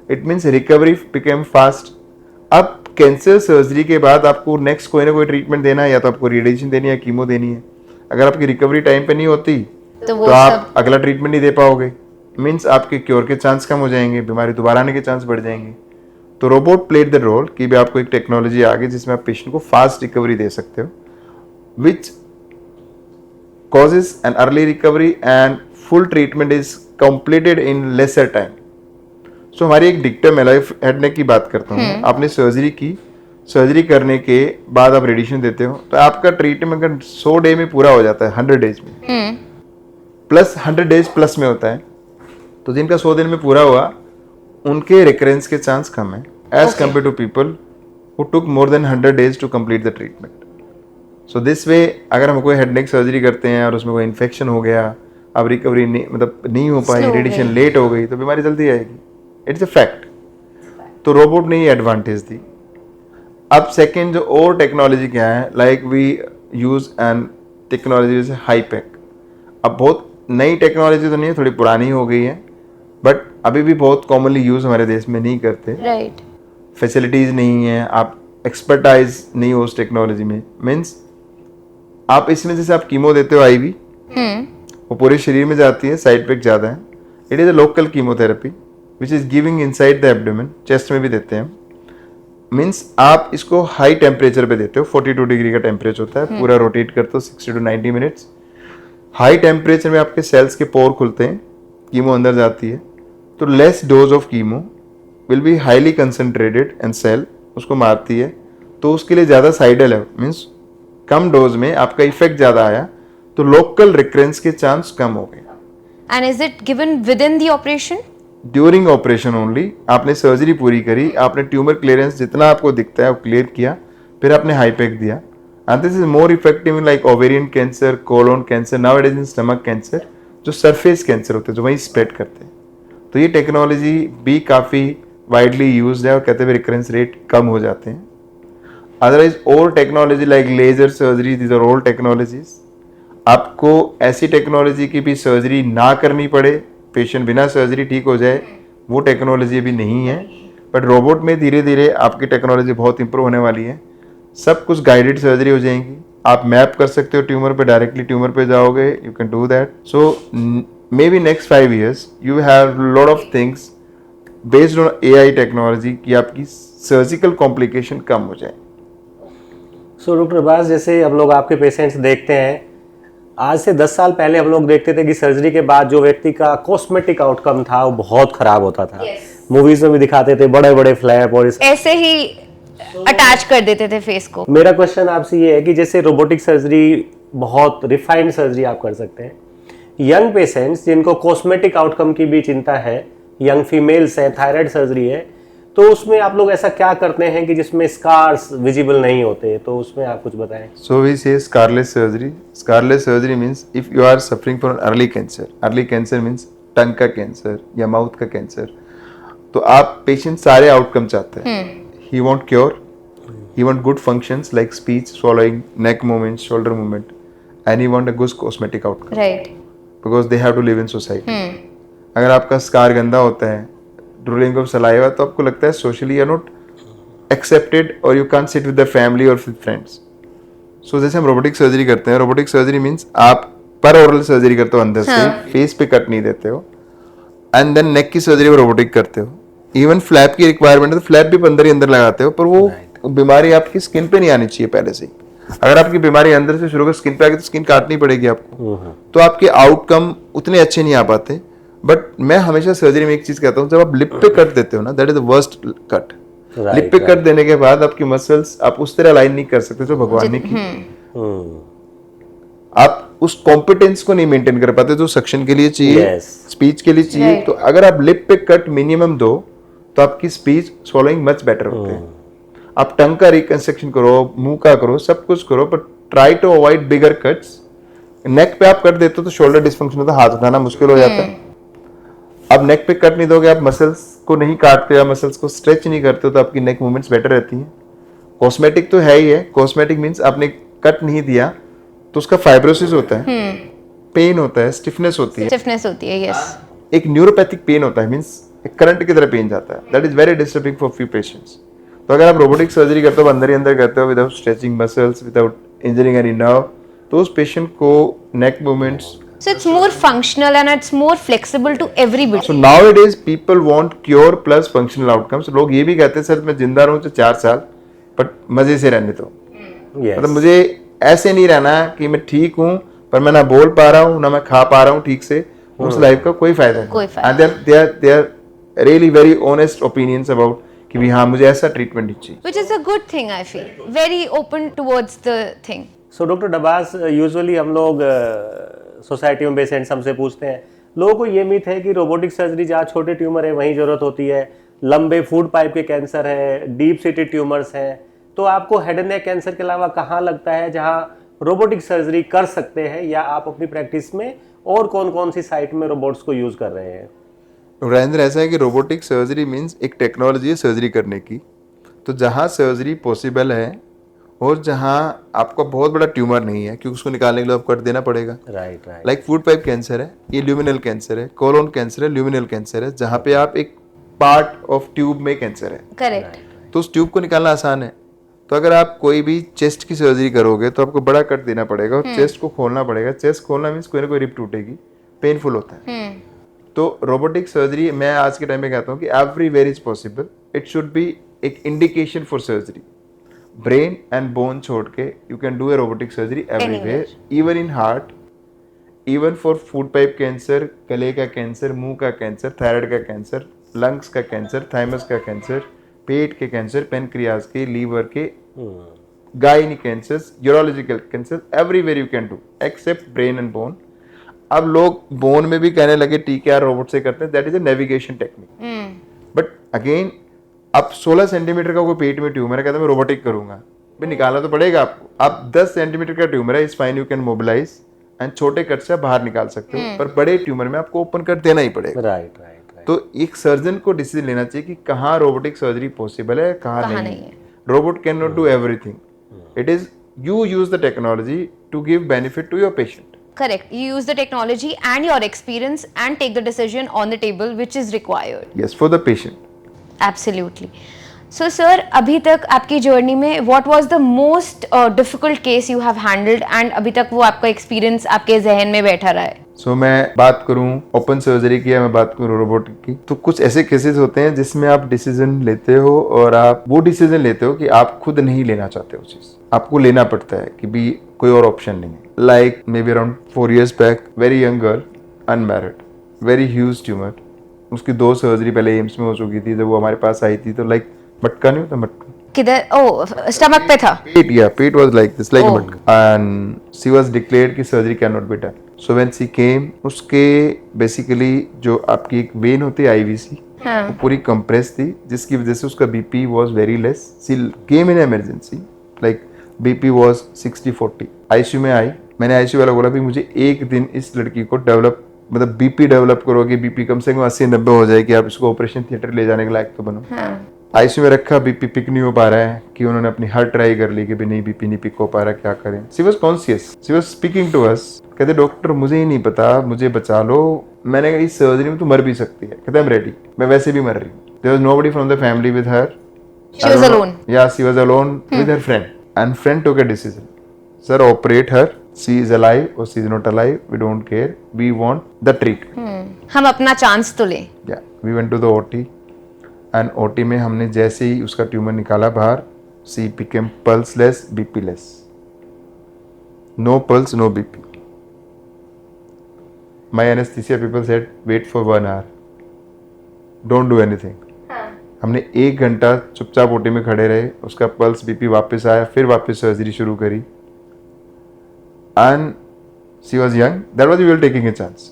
It means recovery became fast. अब कैंसर सर्जरी के बाद आपको नेक्स्ट कोई ना कोई ट्रीटमेंट देना है, या तो आपको रेडिएशन देनी है, कीमो देनी है। अगर आपकी रिकवरी टाइम पे नहीं होती तो आप अगला ट्रीटमेंट नहीं दे पाओगे, मीन्स आपके क्योर के चांस कम हो जाएंगे, बीमारी दोबारा आने के चांस बढ़ जाएंगे। तो रोबोट प्लेड द रोल कि भी आपको एक टेक्नोलॉजी आ गई जिसमें आप पेशेंट को फास्ट रिकवरी दे सकते हो, which causes an early recovery and full treatment is completed in lesser time. So हमारी एक डिक्टम लाइफ हेड नेक की बात करता हूँ, आपने सर्जरी की, सर्जरी करने के बाद आप रेडिएशन देते हो, तो आपका ट्रीटमेंट अगर 100 डे में पूरा हो जाता है, 100 डेज में, प्लस 100 डेज प्लस में होता है, तो जिनका 100 दिन में पूरा हुआ उनके रिकरेंस के चांस कम है as compare to people who took more than 100 days to complete the treatment. So this way अगर हम कोई हेड नेक सर्जरी करते हैं और उसमें कोई इन्फेक्शन हो गया, अब रिकवरी नहीं हो पाई, रेडिएशन लेट हो गई, तो बीमारी जल्दी आएगी। It's a fact. तो रोबोट ने ये एडवांटेज दी। अब सेकेंड जो और टेक्नोलॉजी क्या है, like we use and technology is हाईपेक। अब बहुत नई टेक्नोलॉजी तो नहीं है, थोड़ी पुरानी हो गई है, बट अभी भी बहुत कॉमनली यूज हमारे देश में नहीं करते। राइट। फैसिलिटीज नहीं है, आप एक्सपर्टाइज नहीं हो उस टेक्नोलॉजी में। मीन्स आप इसमें जैसे आप कीमो देते हो आईवी, वो पूरे शरीर में जाती है, साइड इफेक्ट ज़्यादा है। It is a local chemotherapy which is giving inside the abdomen, chest में भी देते हैं। मीन्स आप इसको हाई टेम्परेचर पे देते हो, 42 डिग्री का टेम्परेचर होता है, पूरा रोटेट करते हो 60 to 90 मिनट्स। हाई टेम्परेचर में आपके सेल्स के पोर खुलते हैं, कीमो अंदर जाती है, तो less dose of chemo will be highly concentrated and cell उसको मारती है, तो उसके लिए ज़्यादा साइडल है। मीन्स कम डोज में आपका इफेक्ट ज़्यादा आया, तो लोकल रिकरेंस के चांस कम हो गए। And is it given with in the operation? During operation only. आपने सर्जरी पूरी करी, आपने ट्यूमर क्लियरेंस जितना आपको दिखता है वो क्लियर किया, फिर आपने हाईपेक दिया। And this is more effective in like ovarian cancer, colon cancer, nowadays in stomach cancer, जो सरफेस कैंसर होते हैं, जो वहीं स्प्रेड करते हैं। तो ये टेक्नोलॉजी भी काफ़ी वाइडली यूज्ड है और कहते हुए रिकरेंस रेट कम हो जाते हैं। अदरवाइज और technology like laser surgery, these are all technologies. आपको ऐसी टेक्नोलॉजी की भी सर्जरी ना करनी पड़े, पेशेंट बिना सर्जरी ठीक हो जाए, वो टेक्नोलॉजी अभी नहीं है। बट रोबोट में धीरे धीरे आपकी टेक्नोलॉजी बहुत इंप्रूव होने वाली है। सब कुछ गाइडेड सर्जरी हो जाएंगी। आप मैप कर सकते हो ट्यूमर पे, डायरेक्टली ट्यूमर पे जाओगे, you can do that. So may be next 5 years you have lot of things based on AI technology कि आपकी सर्जिकल कॉम्प्लिकेशन कम हो जाए। सो डॉक्टर अब्बास, जैसे हम लोग आपके पेशेंट्स देखते हैं, आज से 10 साल पहले हम लोग देखते थे कि सर्जरी के बाद जो व्यक्ति का कॉस्मेटिक आउटकम था वो बहुत खराब होता था। मूवीज में भी दिखाते थे बड़े बड़े फ्लैप और ऐसे ही अटैच कर देते थे फेस को। मेरा क्वेश्चन आपसे ये है कि जैसे रोबोटिक सर्जरी बहुत रिफाइंड सर्जरी आप कर सकते हैं, यंग पेशेंट्स जिनको कॉस्मेटिक आउटकम की भी चिंता है, यंग फीमेल्स हैं, थायराइड सर्जरी है, तो उसमें आप लोग ऐसा क्या करते हैं कि जिसमें स्कार्स विजिबल नहीं होते, तो उसमें आप कुछ बताएं। सो वी से scarless surgery. Scarless surgery means if you are suffering from early cancer. Early cancer means टंग का कैंसर या माउथ का कैंसर, तो आप पेशेंट सारे आउटकम चाहते हैं। He want cure, he want good functions like speech, swallowing, neck movement, shoulder movement, and he want a good cosmetic outcome. Right. Because they have to live in society. अगर आपका scar गंदा होता है, drooling of saliva, तो आपको लगता है socially you are not accepted और you can't sit with the family और विद फ्रेंड्स। सो जैसे हम रोबोटिक सर्जरी करते हैं, रोबोटिक सर्जरी मीन्स आप पर ओरल सर्जरी करते हो अंदर से, फेस पे कट नहीं देते हो, एंड देन नेक की सर्जरी रोबोटिक करते हो। इवन फ्लैप की रिक्वायरमेंट है तो फ्लैप भी अंदर ही अंदर लगाते हो, पर वो बीमारी आपकी स्किन पे नहीं आनी चाहिए पहले से ही। अगर आपकी बीमारी अंदर से शुरू कर स्किन पे आ गई तो स्किन काटनी पड़ेगी आपको, तो आपके आउटकम उतने अच्छे नहीं आ पाते। बट मैं हमेशा सर्जरी में एक चीज कहता हूँ, जब आप लिप पे कट देते हो ना, that is the worst cut. Lip पे कट देने के बाद आपकी मसल्स आप उस तरह अलाइन नहीं कर सकते जो भगवान ने की। आप उस कॉम्पिटेंस को नहीं मेंटेन कर पाते जो सक्शन के लिए चाहिए, Yes. स्पीच के लिए चाहिए। Right. तो अगर आप लिप पे कट मिनिमम दो तो आपकी स्पीच स्वॉलोइंग मच बेटर होते हैं। आप टंग का रिकंस्ट्रक्शन करो, मुंह का करो, सब कुछ करो, but try to avoid bigger cuts. Neck पे आप कट देते हो तो शोल्डर डिस्फंक्शन होता है, हाथ उठाना मुश्किल हो जाता है। अब नेक पे कट नहीं दोगे, आप मसल्स को नहीं काटते हो, मसल्स को स्ट्रेच नहीं करते हो, तो आपकी नेक मूवमेंट्स बेटर रहती हैं। कॉस्मेटिक तो है ही है। कॉस्मेटिक मीन्स आपने कट नहीं दिया तो उसका फाइब्रोसिस होता है, पेन होता है, स्टिफनेस होती है, स्टिफनेस होती है, यस। एक न्यूरोपैथिक पेन होता है, मीन्स एक करंट की तरह पेन जाता है। That is very disturbing for few patients. तो अगर आप रोबोटिक सर्जरी करते हो, अंदर ही अंदर करते हो, without stretching muscles, without injuring any nerve, तो उस पेशेंट को नेक movements. So it's more functional and it's more flexible to everybody. So nowadays people want cure plus functional outcomes. लोग ये भी कहते हैं सर मैं जिंदा रहूं तो 4 साल, बट मजे से रहने दो। Yes. मतलब मुझे ऐसे नहीं रहना कि मैं ठीक हूँ पर मैं ना बोल पा रहा हूँ ना मैं खा पा रहा हूँ ठीक से। उस लाइफ का कोई फायदा नहीं। कोई फायदा And they are really very honest opinions about कि भी हाँ मुझे ऐसा ट्रीटमेंट नहीं चाहिए। Which is a good thing, I feel. Very open towards the thing. So doctor Dabas, usually हम लोग सोसाइटी में पेशेंट्स हमसे पूछते हैं, लोगों को ये मिथ है कि रोबोटिक सर्जरी जहाँ छोटे ट्यूमर है वहीं ज़रूरत होती है, लंबे फूड पाइप के कैंसर है, डीप सीटेड ट्यूमर्स हैं, तो आपको हेड एंड नेक कैंसर के अलावा कहाँ लगता है जहाँ रोबोटिक सर्जरी कर सकते हैं, या आप अपनी प्रैक्टिस में और कौन कौन सी साइट में रोबोट्स को यूज़ कर रहे हैं? राजेंद्र, ऐसा है कि रोबोटिक सर्जरी मीन्स एक टेक्नोलॉजी है सर्जरी करने की। तो जहाँ सर्जरी पॉसिबल है और जहाँ आपका बहुत बड़ा ट्यूमर नहीं है, क्योंकि उसको निकालने के लिए आपको कट देना पड़ेगा। Right right. Like food pipe cancer है, ये ल्यूमिनल कैंसर है, कोलोन कैंसर है, ल्यूमिनल कैंसर है, जहाँ पे आप एक पार्ट ऑफ ट्यूब में कैंसर है, Correct. तो उस ट्यूब को निकालना आसान है। तो अगर आप कोई भी चेस्ट की सर्जरी करोगे तो आपको बड़ा कट देना पड़ेगा और चेस्ट को खोलना पड़ेगा। चेस्ट खोलना मीन्स कोई ना कोई रिप टूटेगी, पेनफुल होता है। तो रोबोटिक सर्जरी मैं आज के टाइम में कहता हूँ कि everywhere is possible. It should be एक indication for surgery. Brain and bone छोड़ के you can do a robotic surgery everywhere, even in heart, even for food pipe cancer, गले का कैंसर, मुंह का कैंसर, थायराइड का कैंसर, लंग्स का cancer, thymus का कैंसर, पेट के कैंसर, पेनक्रियाज के, लीवर के, gynaec cancers, urological cancer, everywhere you can do except brain and bone. अब लोग बोन में भी कहने लगे TKR रोबोट से करते हैं, that is a navigation technique. But again अब 16 सेंटीमीटर का कोई पेट में ट्यूमर है, कहते हैं मैं रोबोटिक करूंगा, भाई निकालना तो पड़ेगा आपको। अब 10 सेंटीमीटर का ट्यूमर है, इस फाइन यू कैन मोबिलाइज एंड छोटे कट से आप बाहर निकाल सकते हो, पर बड़े ट्यूमर में आपको ओपन कट देना ही पड़ेगा। Right right. तो एक सर्जन को डिसीजन लेना चाहिए कि कहाँ रोबोटिक सर्जरी पॉसिबल है, कहाँ नहीं है। Robot can not do everything. It is you use the technology to give benefit to your patient. Correct. You use the technology and your experience and take the decision on the table which is required. Yes, for the patient. Absolutely. So, sir, अभी तक आपकी journey में what was the most difficult case you have handled and अभी तक वो आपका experience आपके जहन में बैठा रहा है? So, मैं बात करूं ओपन सर्जरी की या मैं बात करूं रोबोटिक की, तो कुछ ऐसे केसेस होते हैं जिसमें आप डिसीजन लेते हो और आप वो डिसीजन लेते हो कि आप खुद नहीं लेना चाहते हो चीज, आपको लेना पड़ता है कि भी कोई और ऑप्शन नहीं है। Like may be around 4 years back, very young girl, unmarried, very huge tumour, उसकी 2 सर्जरी पहले एम्स में हो चुकी थी। जब वो हमारे पास आई थी तो लाइक मटका नहीं होता, मटका किधर? ओह, स्टमक पे था। पेट, या पेट वाज लाइक दिस, लाइक मटका, एंड शी वाज डिक्लेयर्ड कि surgery can not be done. So when she came, उसके बेसिकली जो आपकी एक वेन होती है IVC, वो पूरी कंप्रेस थी, जिसकी वजह से उसका BP was very less. She came in emergency, like BP was 60-40। ICU में आई, मैंने ICU वाला बोला भी मुझे एक दिन इस लड़की को डेवलप, मतलब BP डेवलप करोगे, BP कम से कम 80-90 हो जाए कि आप इसको ऑपरेशन थिएटर ले जाने के लायक तो बनो। ICU में रखा, BP पिक नहीं हो पा रहा है, कि उन्होंने अपनी हर ट्राई कर ली कि भी नहीं BP नहीं पिक हो पा रहा, क्या करें। She was conscious, she was speaking to us, कहते डॉक्टर मुझे ही नहीं पता, मुझे बचा लो। मैंने कहा इस सर्जरी में तो मर भी सकती है, कहते आई एम रेडी, मैं वैसे भी मर रही हूँ। There was nobody from the family with her, She was alone. Yeah, she was alone with her friend, and friend took a decision. Sir, operate her. She is alive or she is not alive. We don't care. We want the treatment. हम अपना chance तो लें। Yeah, we went to the OT, and OT में हमने जैसे ही उसका tumour निकाला बाहर, she became pulseless, BP-less. No pulse, no BP. My anesthesia people said, wait for 1 hour. Don't do anything. हमने 1 घंटा चुपचाप OT में खड़े रहे, उसका पल्स BP वापस आया, फिर वापस सर्जरी शुरू करी, and she was young, that was will taking a chance.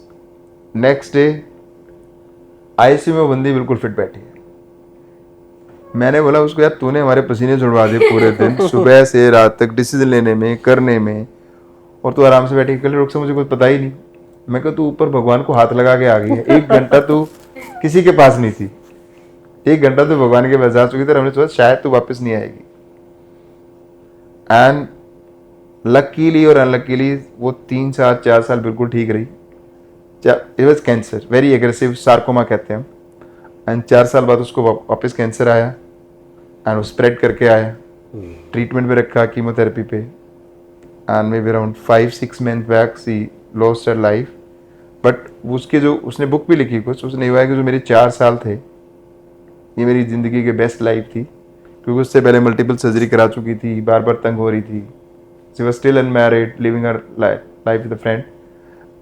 Next day ICU में वो बंदी बिल्कुल फिट बैठी है. मैंने बोला उसको, यार तूने हमारे पसीने छुड़वा दिए पूरे दिन, सुबह से रात तक डिसीजन लेने में, करने में, और तू आराम से बैठी. कल रुक से मुझे कुछ पता ही नहीं. मैं कहा तू ऊपर भगवान को हाथ लगा के आ गई है. 1 घंटा तू किसी के पास नहीं थी, 1 घंटा तू भगवान के पास जा चुकी थी. हमने सोचा शायद तू वापस नहीं आएगी. एंड लकीली और अनलकीली वो 3 साल 4 साल बिल्कुल ठीक रही. It was cancer, very aggressive sarcoma कहते हैं हम. एंड 4 साल बाद उसको वापस कैंसर आया एंड वो स्प्रेड करके आया. ट्रीटमेंट में रखा, कीमोथेरेपी पे. And maybe around 5-6 month back she lost her life. But उसके जो उसने बुक भी लिखी कुछ, उसने हुआ है कि जो मेरे 4 साल थे ये मेरी ज़िंदगी के बेस्ट लाइफ थी, क्योंकि उससे पहले मल्टीपल सर्जरी करा चुकी थी, बार बार तंग हो रही थी. She was still unmarried, living her life with a friend,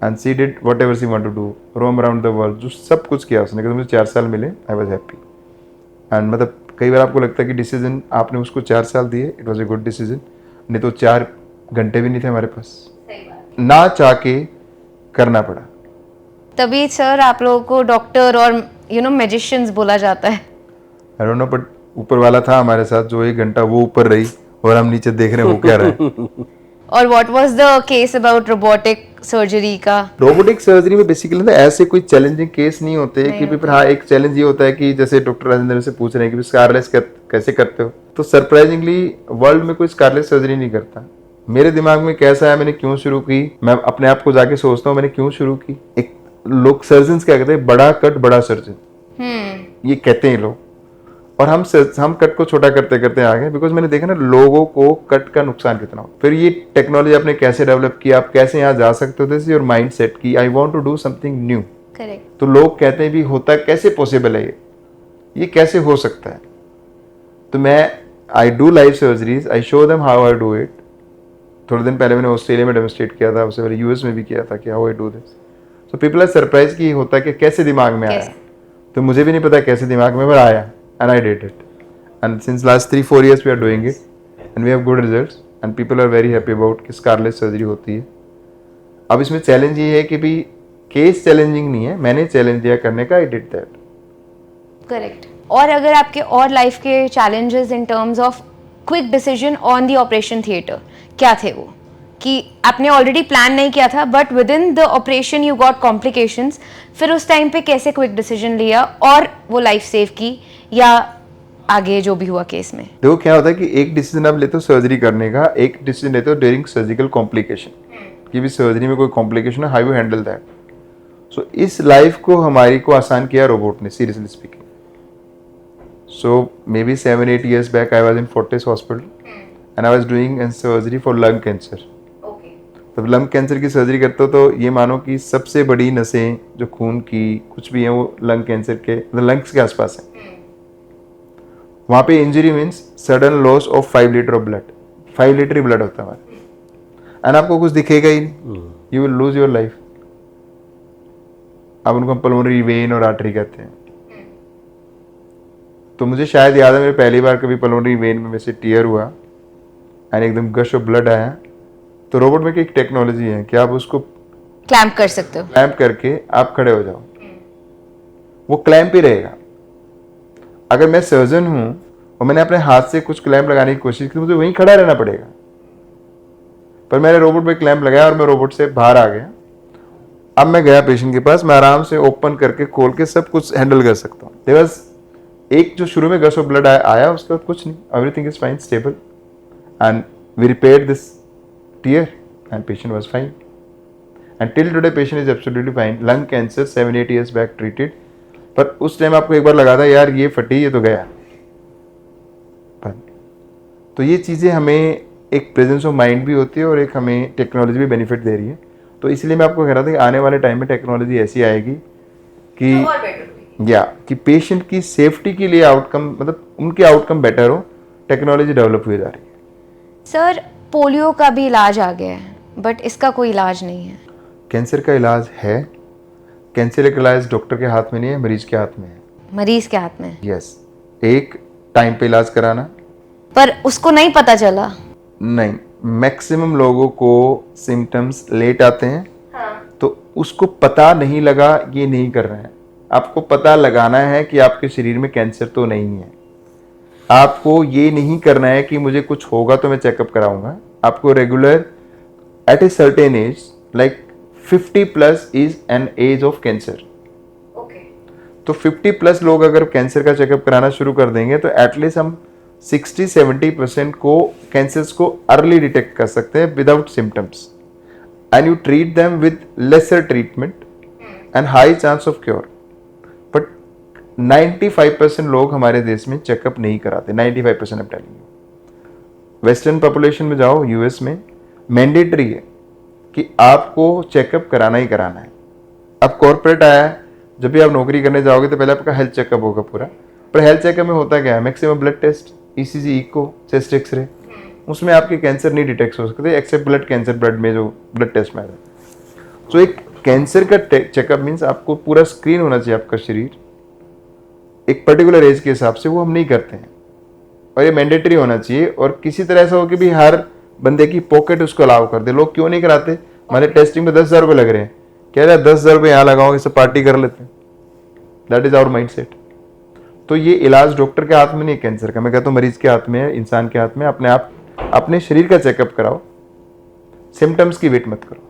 and she did whatever she want to do, roam around the world. जो सब कुछ किया उसने, मुझे 4 साल मिले, आई वॉज हैप्पी. एंड मतलब कई बार आपको लगता है कि डिसीजन आपने उसको 4 साल दिए, it was a good decision. नहीं तो 4 घंटे भी नहीं थे हमारे पास, ना चाह के करना पड़ा. तभी सर आप लोगों को डॉक्टर और मैजिशियंस बोला जाता है. आई डोंट नो, बट ऊपर वाला था हमारे साथ जो 1 घंटा वो ऊपर रही और हम नीचे देख रहे हैं वो क्या रहा है. और what was the case about robotic surgery का? रोबोटिक सर्जरी में बेसिकली ना ऐसे कोई चैलेंजिंग केस नहीं होते कि फिर हाँ एक चैलेंज ये होता है कि जैसे डॉक्टर राजेंद्र से पूछ रहे हैं कि स्कारलेस कैसे करते हो, तो सरप्राइजिंगली वर्ल्ड में कोई स्कारलेस सर्जरी नहीं करता. मेरे दिमाग में कैसा है, मैंने क्यों शुरू की, मैं अपने आप को जाके सोचता हूँ मैंने क्यों शुरू की. एक लोग सर्जन क्या कहते हैं, बड़ा कट बड़ा सर्जन, ये कहते हैं लोग. और हम कट को छोटा करते करते आ गए, बिकॉज मैंने देखा ना लोगों को कट का नुकसान कितना हो. फिर ये टेक्नोलॉजी आपने कैसे डेवलप किया, आप कैसे यहाँ जा सकते हो, दिस योर माइंड सेट की I want to do something new. Correct. तो लोग कहते हैं भी होता कैसे पॉसिबल है, ये कैसे हो सकता है. तो मैं I do live surgeries, I show them how I do it. थोड़े दिन पहले मैंने ऑस्ट्रेलिया में डेमोन्स्ट्रेट किया था, उससे पहले यूएस में भी किया था कि how I do this. So people are surprise कि होता कि कैसे दिमाग में आया. तो मुझे भी नहीं पता कैसे दिमाग में पर आया, and I did it. And since last 3-4 years we are doing it and we have good results and people are very happy about कि स्कारलेस सर्जरी होती है. अब इसमें चैलेंज ये है कि भी केस चैलेंजिंग नहीं है, मैंने चैलेंज दिया करने का, आई डिड दैट. करेक्ट. और अगर आपके और लाइफ के challenges in terms of quick decision on the operation theatre क्या थे वो, कि आपने ऑलरेडी प्लान नहीं किया था but with in the operation you got complications, फिर उस टाइम पे कैसे क्विक डिसीजन लिया और वो लाइफ सेव की, या आगे जो भी हुआ केस में? देखो क्या होता है कि एक डिसीजन आप लेते हो सर्जरी करने का, एक डिसीजन लेते हो ड्यूरिंग सर्जिकल कॉम्प्लिकेशन, कि भी सर्जरी में कोई कॉम्प्लिकेशन है, हाउ यू हैंडल दैट. सो इस लाइफ को हमारी को आसान किया रोबोट ने, seriously speaking. So may be 7-8 years back I was in Fortis Hospital and I was doing a surgery for lung cancer. तब लंग कैंसर की सर्जरी करते हो तो ये मानो कि सबसे बड़ी नसें जो खून की कुछ भी हैं वो लंग कैंसर के लंग्स के आसपास हैं. वहाँ पे injury means sudden loss of 5 litre of blood. 5 litre he blood होता है हमारे, एंड आपको कुछ दिखेगा ही नहीं, you will lose your life. अब उनको पल्मोनरी वेन और आर्टरी कहते हैं. तो मुझे शायद याद है मेरे पहली बार कभी पल्मोनरी वेन में से टीयर हुआ एंड एकदम गश ऑफ ब्लड आया. तो रोबोट में एक टेक्नोलॉजी है कि आप उसको क्लैंप कर सकते हो, क्लैंप करके आप खड़े हो जाओ, वो क्लैंप ही रहेगा. अगर मैं सर्जन हूं और मैंने अपने हाथ से कुछ क्लैंप लगाने की कोशिश की तो मुझे वहीं खड़ा रहना पड़ेगा. पर मैंने रोबोट पे क्लैंप लगाया और मैं रोबोट से बाहर आ गया. अब मैं गया पेशेंट के पास, मैं आराम से ओपन करके खोल के सब कुछ हैंडल कर सकता हूँ. देयर वाज एक जो शुरू में गश ऑफ ब्लड आया उसके बाद कुछ नहीं, everything is fine, stable, and we repaired this tear and patient was fine. And till today patient is absolutely fine. Lung cancer 7-8 years back treated. पर उस टाइम आपको एक बार लगा था यार ये फटी, ये तो गया. तो ये चीज़ें हमें एक प्रेजेंस ऑफ माइंड भी होती है और एक हमें टेक्नोलॉजी भी बेनिफिट दे रही है. तो इसलिए मैं आपको कह रहा था कि आने वाले टाइम में टेक्नोलॉजी ऐसी आएगी कि कि पेशेंट की सेफ्टी के लिए आउटकम, मतलब उनके आउटकम बेटर हो, टेक्नोलॉजी डेवलप हुई जा रही है. सर पोलियो का भी इलाज आ गया है बट इसका कोई इलाज नहीं है. कैंसर का इलाज है. कैंसर का इलाज डॉक्टर के हाथ में नहीं है, मरीज के हाथ में है. मरीज के हाथ में? यस. एक टाइम पे इलाज कराना. पर उसको नहीं पता चला. नहीं, मैक्सिमम लोगों को सिम्टम्स लेट आते हैं, तो उसको पता नहीं लगा ये नहीं कर रहे हैं। आपको पता लगाना है कि आपके शरीर में कैंसर तो नहीं है। आपको ये नहीं करना है कि मुझे कुछ होगा तो मैं चेकअप कराऊंगा। आपको regular at a certain age, like 50 plus is an age of cancer. तो 50 प्लस लोग अगर कैंसर का चेकअप कराना शुरू कर देंगे तो एटलीस्ट हम 60-70% को कैंसर्स को अर्ली डिटेक्ट कर सकते हैं without symptoms, and you treat them with lesser treatment and high chance of cure. But 95% लोग हमारे देश में चेकअप नहीं कराते। 95% अब टेलिंग यू। वेस्टर्न पॉपुलेशन में जाओ, यूएस में मैंडेटरी है कि आपको चेकअप कराना ही कराना है। अब कॉर्पोरेट आया है, जब भी आप नौकरी करने जाओगे तो पहले आपका हेल्थ चेकअप होगा पूरा। पर हेल्थ चेकअप में होता क्या है? Maximum blood test, ECG, echo, chest X-ray, उसमें आपके कैंसर नहीं डिटेक्ट हो सकते एक्सेप्ट ब्लड कैंसर, ब्लड में जो ब्लड टेस्ट में आता है। सो एक कैंसर का चेकअप मीन्स आपको पूरा स्क्रीन होना चाहिए आपका शरीर एक पर्टिकुलर एज के हिसाब से, वो हम नहीं करते हैं और ये मैंडेटरी होना चाहिए। और किसी तरह ऐसा हो कि भी हर बंदे की पॉकेट उसको अलाउ कर दे। लोग क्यों नहीं कराते? हमारे टेस्टिंग में 10,000 रुपये लग रहे हैं, कह रहे हैं 10,000 रुपये यहाँ लगाओ, इससे पार्टी कर लेते हैं। That is our mind set. तो ये इलाज डॉक्टर के हाथ में नहीं, कैंसर का मैं कहता हूँ मरीज के हाथ में है, इंसान के हाथ में। अपने आप अपने शरीर का चेकअप कराओ, सिम्टम्स की वेट मत करो।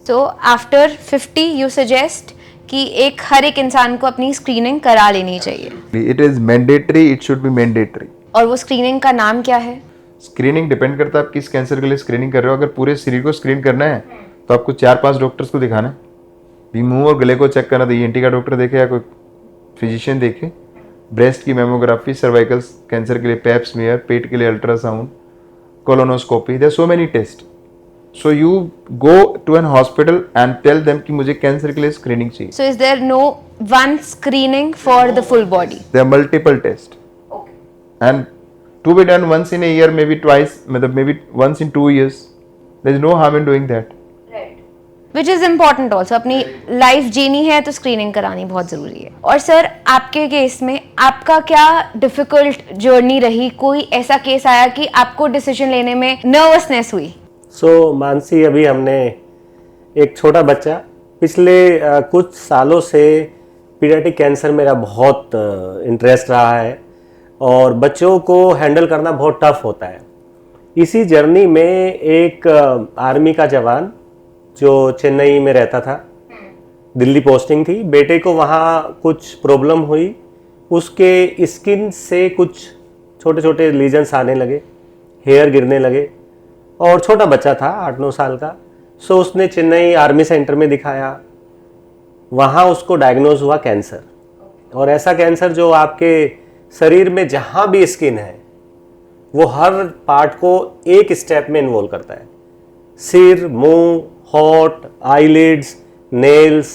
सो आफ्टर 50 यू सजेस्ट कि हर एक इंसान को अपनी स्क्रीनिंग करा लेनी चाहिए। It is mandatory, it should be mandatory. और वो स्क्रीनिंग का नाम क्या है? स्क्रीनिंग डिपेंड करता है आप किस कैंसर के लिए स्क्रीनिंग कर रहे हो। अगर पूरे शरीर को स्क्रीन करना है तो आपको 4-5 डॉक्टर्स को दिखाना है। भी मुंह और गले को चेक करना तो ईएनटी का डॉक्टर देखे या कोई फिजिशियन देखे। ब्रेस्ट की मेमोग्राफी, सर्वाइकल कैंसर के लिए पैप स्मीयर, पेट के लिए ultrasound, colonoscopy, there so many test. So you go to an hospital and tell them कि मुझे कैंसर के लिए स्क्रीनिंग चाहिए। So is there no one screening for the full body? There are multiple test and to be done once in a year, maybe twice, maybe once in 2 years. There is no harm in doing that. Which is important also. अपनी life जीनी है तो screening करानी बहुत जरूरी है। और sir, आपके case में आपका क्या डिफिकल्ट जर्नी रही? कोई ऐसा केस आया कि आपको डिसीजन लेने में नर्वसनेस हुई? सो मानसी, अभी हमने एक छोटा बच्चा, पिछले कुछ सालों से पीडियाट्रिक कैंसर मेरा बहुत इंटरेस्ट रहा है और बच्चों को हैंडल करना बहुत टफ होता है। इसी जर्नी में एक आर्मी का जवान जो चेन्नई में रहता था, दिल्ली पोस्टिंग थी, बेटे को वहाँ कुछ प्रॉब्लम हुई, उसके स्किन से कुछ छोटे छोटे लीजन्स आने लगे, हेयर गिरने लगे और छोटा बच्चा था 8-9 साल का। सो उसने चेन्नई आर्मी सेंटर में दिखाया, वहाँ उसको डायग्नोज हुआ कैंसर। और ऐसा कैंसर जो आपके शरीर में जहाँ भी स्किन है वो हर पार्ट को एक स्टेप में इन्वॉल्व करता है। सिर, मुंह, हॉट, आईलिड्स, नेल्स,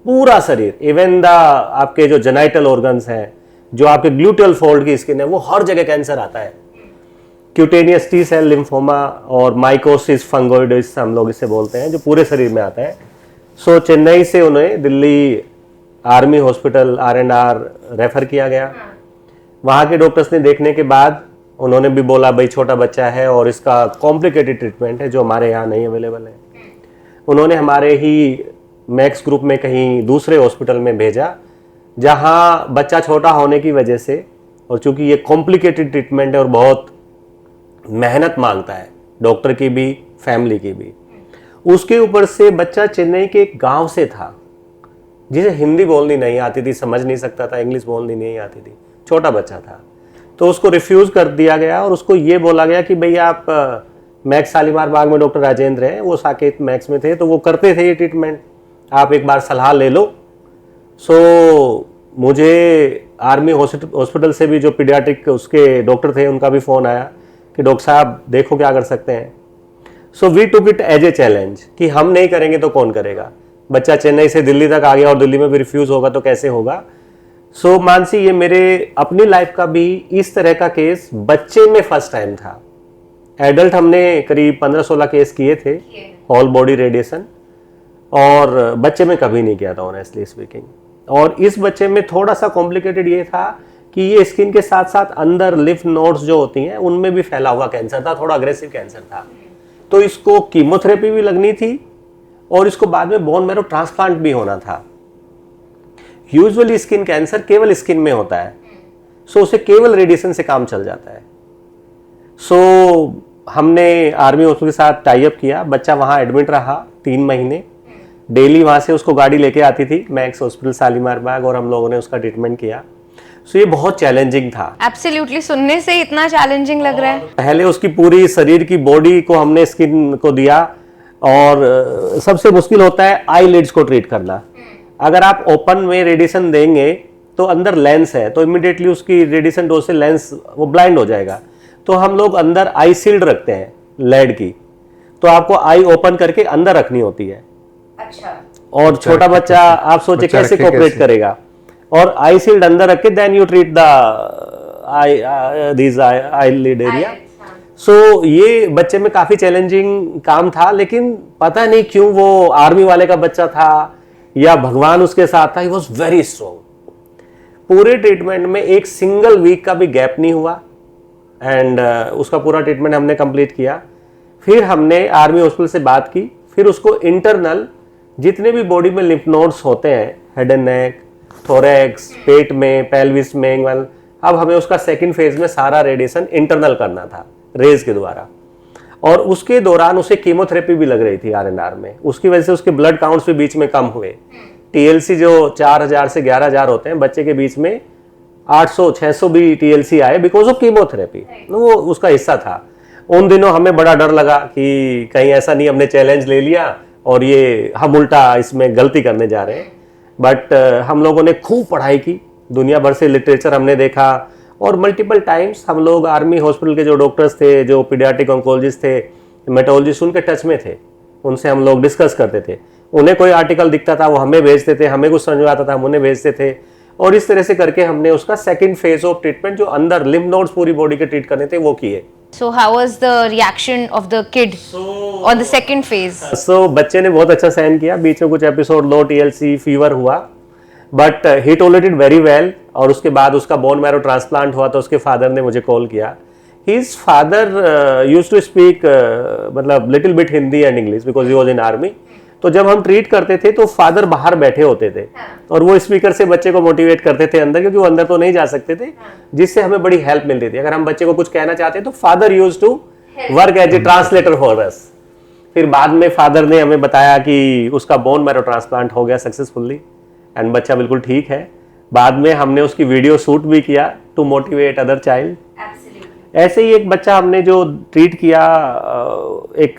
पूरा शरीर, इवन द आपके जो जेनाइटल ऑर्गन्स हैं, जो आपके ग्लूटेल फोल्ड की स्किन है, वो हर जगह कैंसर आता है। क्यूटेनियस टी सेल लिम्फोमा और माइकोसिस फंगोइडिस हम लोग इसे बोलते हैं, जो पूरे शरीर में आता है। सो चेन्नई से उन्हें Delhi army hospital R&R refer किया गया। वहाँ के डॉक्टर्स ने देखने के बाद उन्होंने भी बोला भाई छोटा बच्चा है और इसका कॉम्प्लिकेटेड ट्रीटमेंट है जो हमारे यहाँ नहीं अवेलेबल है। उन्होंने हमारे ही मैक्स ग्रुप में कहीं दूसरे हॉस्पिटल में भेजा, जहाँ बच्चा छोटा होने की वजह से और चूंकि ये कॉम्प्लिकेटेड ट्रीटमेंट है और बहुत मेहनत मांगता है डॉक्टर की भी, फैमिली की भी, उसके ऊपर से बच्चा चेन्नई के एक गाँव से था जिसे हिंदी बोलनी नहीं आती थी, समझ नहीं सकता था, इंग्लिश बोलनी नहीं आती थी, छोटा बच्चा था। तो उसको रिफ्यूज़ कर दिया गया और उसको ये बोला गया कि भई आप मैक्स शालीमार बाग में डॉक्टर राजेंद्र हैं, वो साकेत मैक्स में थे, तो वो करते थे ये ट्रीटमेंट, आप एक बार सलाह ले लो। सो मुझे आर्मी हॉस्पिटल से भी जो पीडियाट्रिक उसके डॉक्टर थे उनका भी फ़ोन आया कि डॉक्टर साहब देखो क्या कर सकते हैं। So we took it as a challenge कि हम नहीं करेंगे तो कौन करेगा। बच्चा चेन्नई से दिल्ली तक आ गया और दिल्ली में भी रिफ्यूज़ होगा तो कैसे होगा। सो मानसी, ये मेरे अपनी लाइफ का भी इस तरह का केस बच्चे में फर्स्ट टाइम था। एडल्ट हमने करीब 15-16 केस किए थे, होल बॉडी रेडिएशन, और बच्चे में कभी नहीं किया था ऑनेस्टली स्पीकिंग। और इस बच्चे में थोड़ा सा कॉम्प्लिकेटेड ये था कि ये स्किन के साथ साथ अंदर लिम्फ नोड्स जो होती हैं उनमें भी फैला हुआ कैंसर था, थोड़ा अग्रेसिव कैंसर था। तो इसको कीमोथेरेपी भी लगनी थी और इसको बाद में बोन मैरो ट्रांसप्लांट भी होना था। यूजुअली स्किन कैंसर केवल स्किन में होता है, सो उसे केवल रेडिएशन से काम चल जाता है। सो हमने आर्मी हॉस्पिटल के साथ टाई अप किया, बच्चा वहाँ एडमिट रहा 3 महीने। डेली वहाँ से उसको गाड़ी लेके आती थी मैक्स हॉस्पिटल शालीमार बाग, और हम लोगों ने उसका ट्रीटमेंट किया। सो ये बहुत चैलेंजिंग था। एब्सोल्युटली, सुनने से इतना चैलेंजिंग लग रहा है। पहले उसकी पूरी शरीर की बॉडी को हमने स्किन को दिया, और सबसे मुश्किल होता है आईलिड्स को ट्रीट करना। अगर आप ओपन में रेडिएशन देंगे तो अंदर लेंस है, तो इमिडिएटली उसकी रेडिएशन डोज से लेंस वो ब्लाइंड हो जाएगा। तो हम लोग अंदर आई शील्ड रखते हैं लेड की, तो आपको आई ओपन करके अंदर रखनी होती है। अच्छा। और छोटा बच्चा आप सोचे कैसे कोऑपरेट करेगा, और आई शील्ड अंदर रख के then you treat the eyelid area. So ये बच्चे में काफी चैलेंजिंग काम था, लेकिन पता नहीं क्यों वो आर्मी वाले का बच्चा था या भगवान उसके साथ था, ही वॉज वेरी स्ट्रॉन्ग। पूरे ट्रीटमेंट में एक सिंगल वीक का भी गैप नहीं हुआ, एंड उसका पूरा ट्रीटमेंट हमने कंप्लीट किया। फिर हमने आर्मी हॉस्पिटल से बात की, फिर उसको इंटरनल जितने भी बॉडी में लिम्फ नोड्स होते हैं, हेड एंड नेक, थोरैक्स, पेट में, पेल्विस में, अब हमें उसका सेकंड फेज में सारा रेडिएशन इंटरनल करना था रेज के द्वारा। और उसके दौरान उसे कीमोथेरेपी भी लग रही थी आरएनआर में, उसकी वजह से उसके ब्लड काउंट्स भी बीच में कम हुए। टीएलसी जो 4000 से 11000 होते हैं, बच्चे के बीच में 800-600 भी टीएलसी आए बिकॉज ऑफ कीमोथेरेपी। वो उसका हिस्सा था। उन दिनों हमें बड़ा डर लगा कि कहीं ऐसा नहीं हमने चैलेंज ले लिया और ये हम उल्टा इसमें गलती करने जा रहे हैं। बट हम लोगों ने खूब पढ़ाई की, दुनिया भर से लिटरेचर हमने देखा, और मल्टीपल टाइम्स हम लोग आर्मी हॉस्पिटल के जो डॉक्टर्स थे, जो पीडियाट्रिक ऑन्कोलॉजिस्ट थे, हेमेटोलॉजिस्ट, उनके टच में थे, उनसे हम लोग डिस्कस करते थे। उन्हें कोई आर्टिकल दिखता था वो हमें भेजते थे, हमें कुछ समझ में आता था हम उन्हें भेजते थे, और इस तरह से करके हमने उसका सेकंड फेज ऑफ ट्रीटमेंट जो अंदर लिम्फ नोड्स पूरी बॉडी के ट्रीट करने थे वो किए। So how was the reaction of the kid on the second phase? So बच्चे ने बहुत अच्छा सहन किया, बीच में कुछ एपिसोड लो टीएलसी फीवर हुआ, but he tolerated very well. और उसके बाद उसका बोन मैरो ट्रांसप्लांट हुआ तो उसके फादर ने मुझे कॉल किया। His father used to speak मतलब little bit Hindi and English because he was in army. तो जब हम ट्रीट करते थे तो फादर बाहर बैठे होते थे और वो स्पीकर से बच्चे को मोटिवेट करते थे अंदर, क्योंकि वो अंदर तो नहीं जा सकते थे, जिससे हमें बड़ी हेल्प मिलती थी। अगर हम बच्चे को कुछ कहना चाहते तो father used to work as a translator for us. फिर बाद में फादर ने हमें बताया कि उसका बोन मैरो ट्रांसप्लांट हो गया सक्सेसफुली एंड बच्चा बिल्कुल ठीक है। बाद में हमने उसकी वीडियो शूट भी किया टू मोटिवेट अदर चाइल्ड। ऐसे ही एक बच्चा हमने जो ट्रीट किया, एक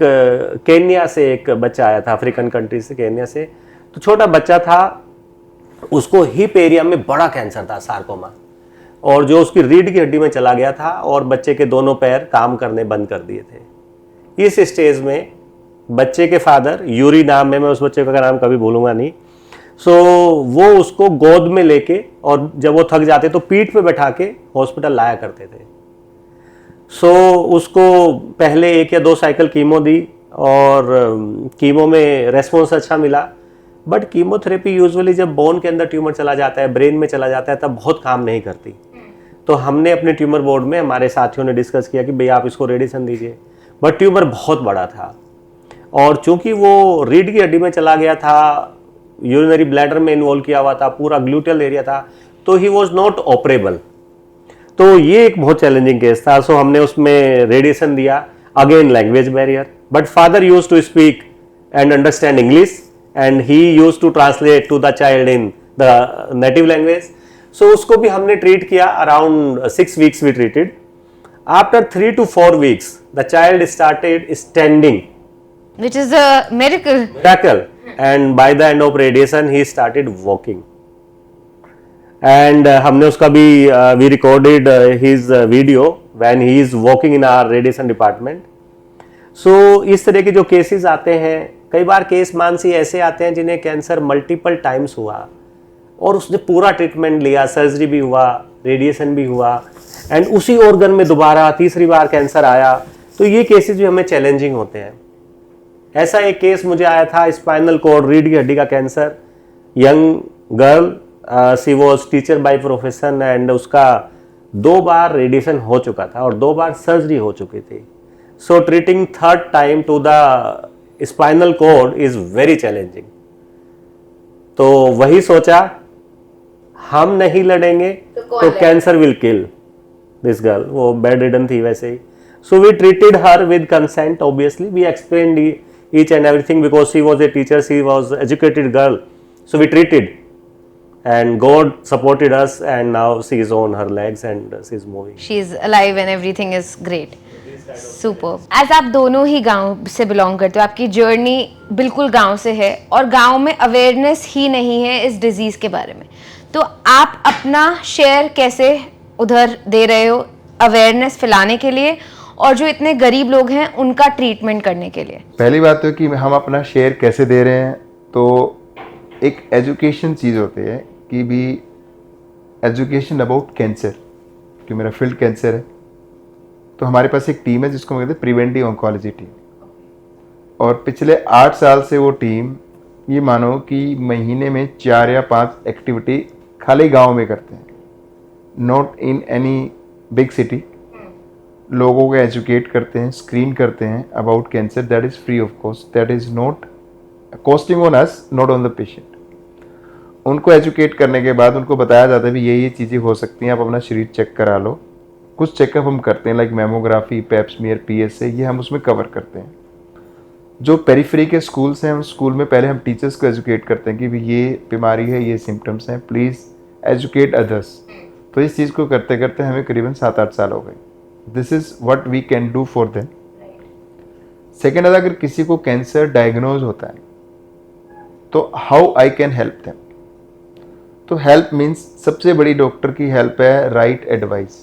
केन्या से एक बच्चा आया था, अफ्रीकन कंट्री से, केन्या से। तो छोटा बच्चा था, उसको हिप एरिया में बड़ा कैंसर था, सार्कोमा, और जो उसकी रीढ़ की हड्डी में चला गया था और बच्चे के दोनों पैर काम करने बंद कर दिए थे। इस स्टेज में बच्चे के फादर, यूरी नाम है, मैं उस बच्चे का नाम कभी भूलूंगा नहीं, वो उसको गोद में लेके और जब वो थक जाते तो पीठ पे बैठा के हॉस्पिटल लाया करते थे। उसको पहले 1 या 2 साइकिल कीमो दी और कीमो में रेस्पॉन्स अच्छा मिला, बट कीमोथेरेपी यूजुअली जब बोन के अंदर ट्यूमर चला जाता है, ब्रेन में चला जाता है, तब बहुत काम नहीं करती। तो हमने अपने ट्यूमर बोर्ड में हमारे साथियों ने डिस्कस किया कि भाई आप इसको रेडिएशन दीजिए, बट ट्यूमर बहुत बड़ा था और चूंकि वो रीढ़ की हड्डी में चला गया था, यूरिनरी ब्लैडर में इन्वॉल्व किया हुआ था, पूरा ग्लूटियल एरिया था, तो ही वॉज नॉट ऑपरेबल। तो ये एक बहुत चैलेंजिंग केस था। हमने उसमें रेडिएशन दिया, again language barrier, but father used to speak and understand English and he used to translate to the child in the native language. उसको भी हमने ट्रीट किया, around 6 weeks we treated. After 3 to 4 weeks the child started standing, which is a miracle. And by the end of radiation he started walking. And हमने उसका भी we recorded his video when he is walking in our radiation department. इस तरह के जो cases आते हैं, कई बार केस मानसी ऐसे आते हैं जिन्हें कैंसर मल्टीपल टाइम्स हुआ और उसने पूरा ट्रीटमेंट लिया, सर्जरी भी हुआ, रेडिएशन भी हुआ, एंड उसी ऑर्गन में दोबारा तीसरी बार कैंसर आया। तो ये केसेस भी हमें चैलेंजिंग होते हैं। ऐसा एक केस मुझे आया था, स्पाइनल कॉर्ड, रीढ़ की हड्डी का cancer, young girl, she was teacher by profession and उसका 2 बार रेडिएशन हो चुका था और 2 बार सर्जरी हो चुकी थी. So treating third time to the spinal cord is very challenging. तो वही सोचा हम नहीं लड़ेंगे तो cancer will kill this girl. वो बेड रिडन थी वैसे ही. So we treated her with consent. Obviously we explained each and everything because she was a teacher, she was educated girl. So we treated and God supported us and now she is on her legs and she is moving. She is alive and everything is great. Super. As आप दोनों ही गांव से belong करते हो, आपकी journey बिल्कुल गांव से है और गांव में अवेयरनेस ही नहीं है इस डिजीज़ के बारे में, तो आप अपना शेयर कैसे उधर दे रहे हो अवेयरनेस फैलाने के लिए और जो इतने गरीब लोग हैं उनका ट्रीटमेंट करने के लिए? पहली बात तो कि हम अपना शेयर कैसे दे रहे हैं, तो एक एजुकेशन चीज़ होती है कि भी एजुकेशन अबाउट कैंसर, कि मेरा फील्ड कैंसर है, तो हमारे पास एक टीम है जिसको हम कहते हैं प्रिवेंटिव ऑन्कोलॉजी टीम. और पिछले 8 साल से वो टीम, ये मानो कि महीने में 4 या 5 एक्टिविटी खाली गांव में करते हैं, not in any big city. लोगों को एजुकेट करते हैं, स्क्रीन करते हैं about cancer. That is free of cost, that is not costing on us, not on the patient. उनको एजुकेट करने के बाद उनको बताया जाता है भी ये चीज़ें हो सकती हैं, आप अपना शरीर चेक करा लो. कुछ चेकअप हम करते हैं लाइक मेमोग्राफी, पेप्समियर, PSA, ये हम उसमें कवर करते हैं. जो पेरिफेरी के स्कूल्स हैं, हम स्कूल में पहले हम टीचर्स को एजुकेट करते हैं कि भी ये बीमारी है, ये सिम्टम्स हैं, प्लीज़ एजुकेट अदर्स. तो इस चीज़ को करते करते हमें करीबन 7-8 साल हो गए. This is what we can do for them. Second, अगर किसी को कैंसर डायग्नोज होता है तो how I can help them. तो हेल्प मीन्स सबसे बड़ी डॉक्टर की हेल्प है राइट एडवाइस,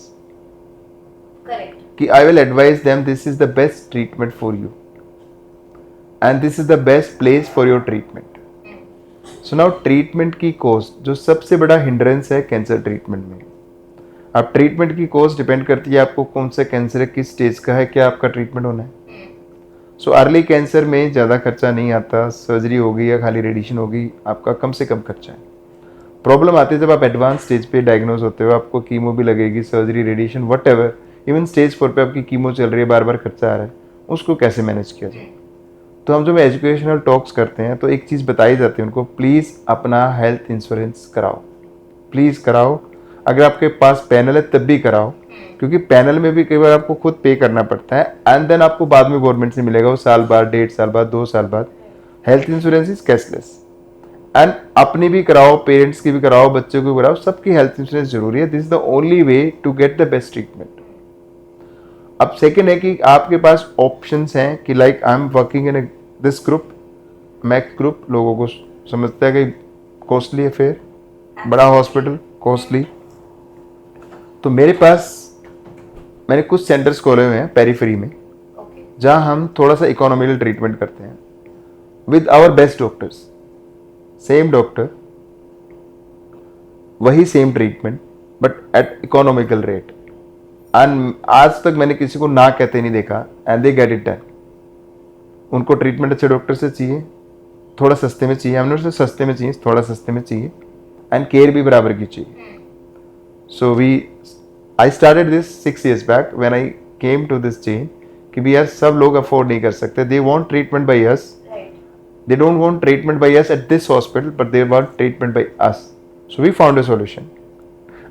कि I will advise them this is the best treatment for you and this is the best place for your treatment. So now treatment की cost जो सबसे बड़ा हिंड्रेंस है कैंसर ट्रीटमेंट में. अब ट्रीटमेंट की कॉस्ट डिपेंड करती है आपको कौन सा कैंसर है, किस स्टेज का है, क्या आपका ट्रीटमेंट होना है. सो अर्ली कैंसर में ज़्यादा खर्चा नहीं आता, सर्जरी होगी या खाली रेडिएशन होगी, आपका कम से कम खर्चा है. प्रॉब्लम आती है जब आप एडवांस स्टेज पे डायग्नोज होते हो, आपको कीमो भी लगेगी, surgery, radiation, what ever. Even stage 4 पे आपकी कीमो चल रही है, बार बार खर्चा आ रहा है, उसको कैसे मैनेज किया जाए. तो हम जब एजुकेशनल टॉक्स करते हैं तो एक चीज़ बताई जाती है उनको, प्लीज़ अपना हेल्थ इंश्योरेंस कराओ, प्लीज़ कराओ. अगर आपके पास पैनल है तब भी कराओ, क्योंकि पैनल में भी कई बार आपको खुद पे करना पड़ता है एंड देन आपको बाद में गवर्नमेंट से मिलेगा वो साल बाद, 1.5 साल बाद, 2 साल बाद. Health insurance is cashless and अपनी भी कराओ, पेरेंट्स की भी कराओ, बच्चों की भी कराओ, सबकी हेल्थ इंश्योरेंस जरूरी है. This is the only way to get the best treatment. अब सेकेंड है कि आपके पास ऑप्शंस हैं कि like I am working in this group, Max group. लोगों को समझता है कि कॉस्टली अफेयर, बड़ा हॉस्पिटल, कॉस्टली. तो मेरे पास मैंने कुछ सेंटर्स खोले हुए हैं पेरिफेरी में, जहां हम थोड़ा सा इकोनॉमिकल ट्रीटमेंट करते हैं with our best doctors. Same doctor, वही same treatment but at economical rate. And आज तक मैंने किसी को ना कहते नहीं देखा and they get it done. उनको ट्रीटमेंट अच्छे डॉक्टर से चाहिए, थोड़ा सस्ते में चाहिए, हमने उससे सस्ते में चाहिए, थोड़ा सस्ते में चाहिए एंड केयर भी बराबर की चाहिए. So I started this 6 years back when I came to this chain कि भी यार सब लोग अफोर्ड नहीं कर सकते. They want treatment by us. They don't want treatment by us at this hospital, but they want treatment by us. So we found a solution.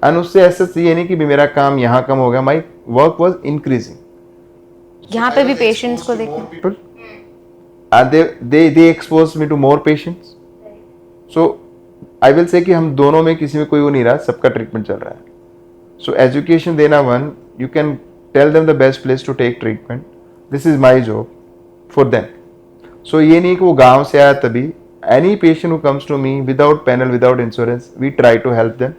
And उससे ऐसा ये नहीं कि भी मेरा काम यहाँ कम हो गया. My work was increasing. यहाँ पे भी पेशेंट्स को देखना. And they exposed me to more patients. So I will say कि हम दोनों में किसी में कोई वो नहीं रहा, सबका ट्रीटमेंट चल रहा है. So education देना one, you can tell them the best place to take treatment. This is my job for them. So ये नहीं कि वो गांव से आया तभी. Any patient who comes to me without panel, without insurance, we try to help them.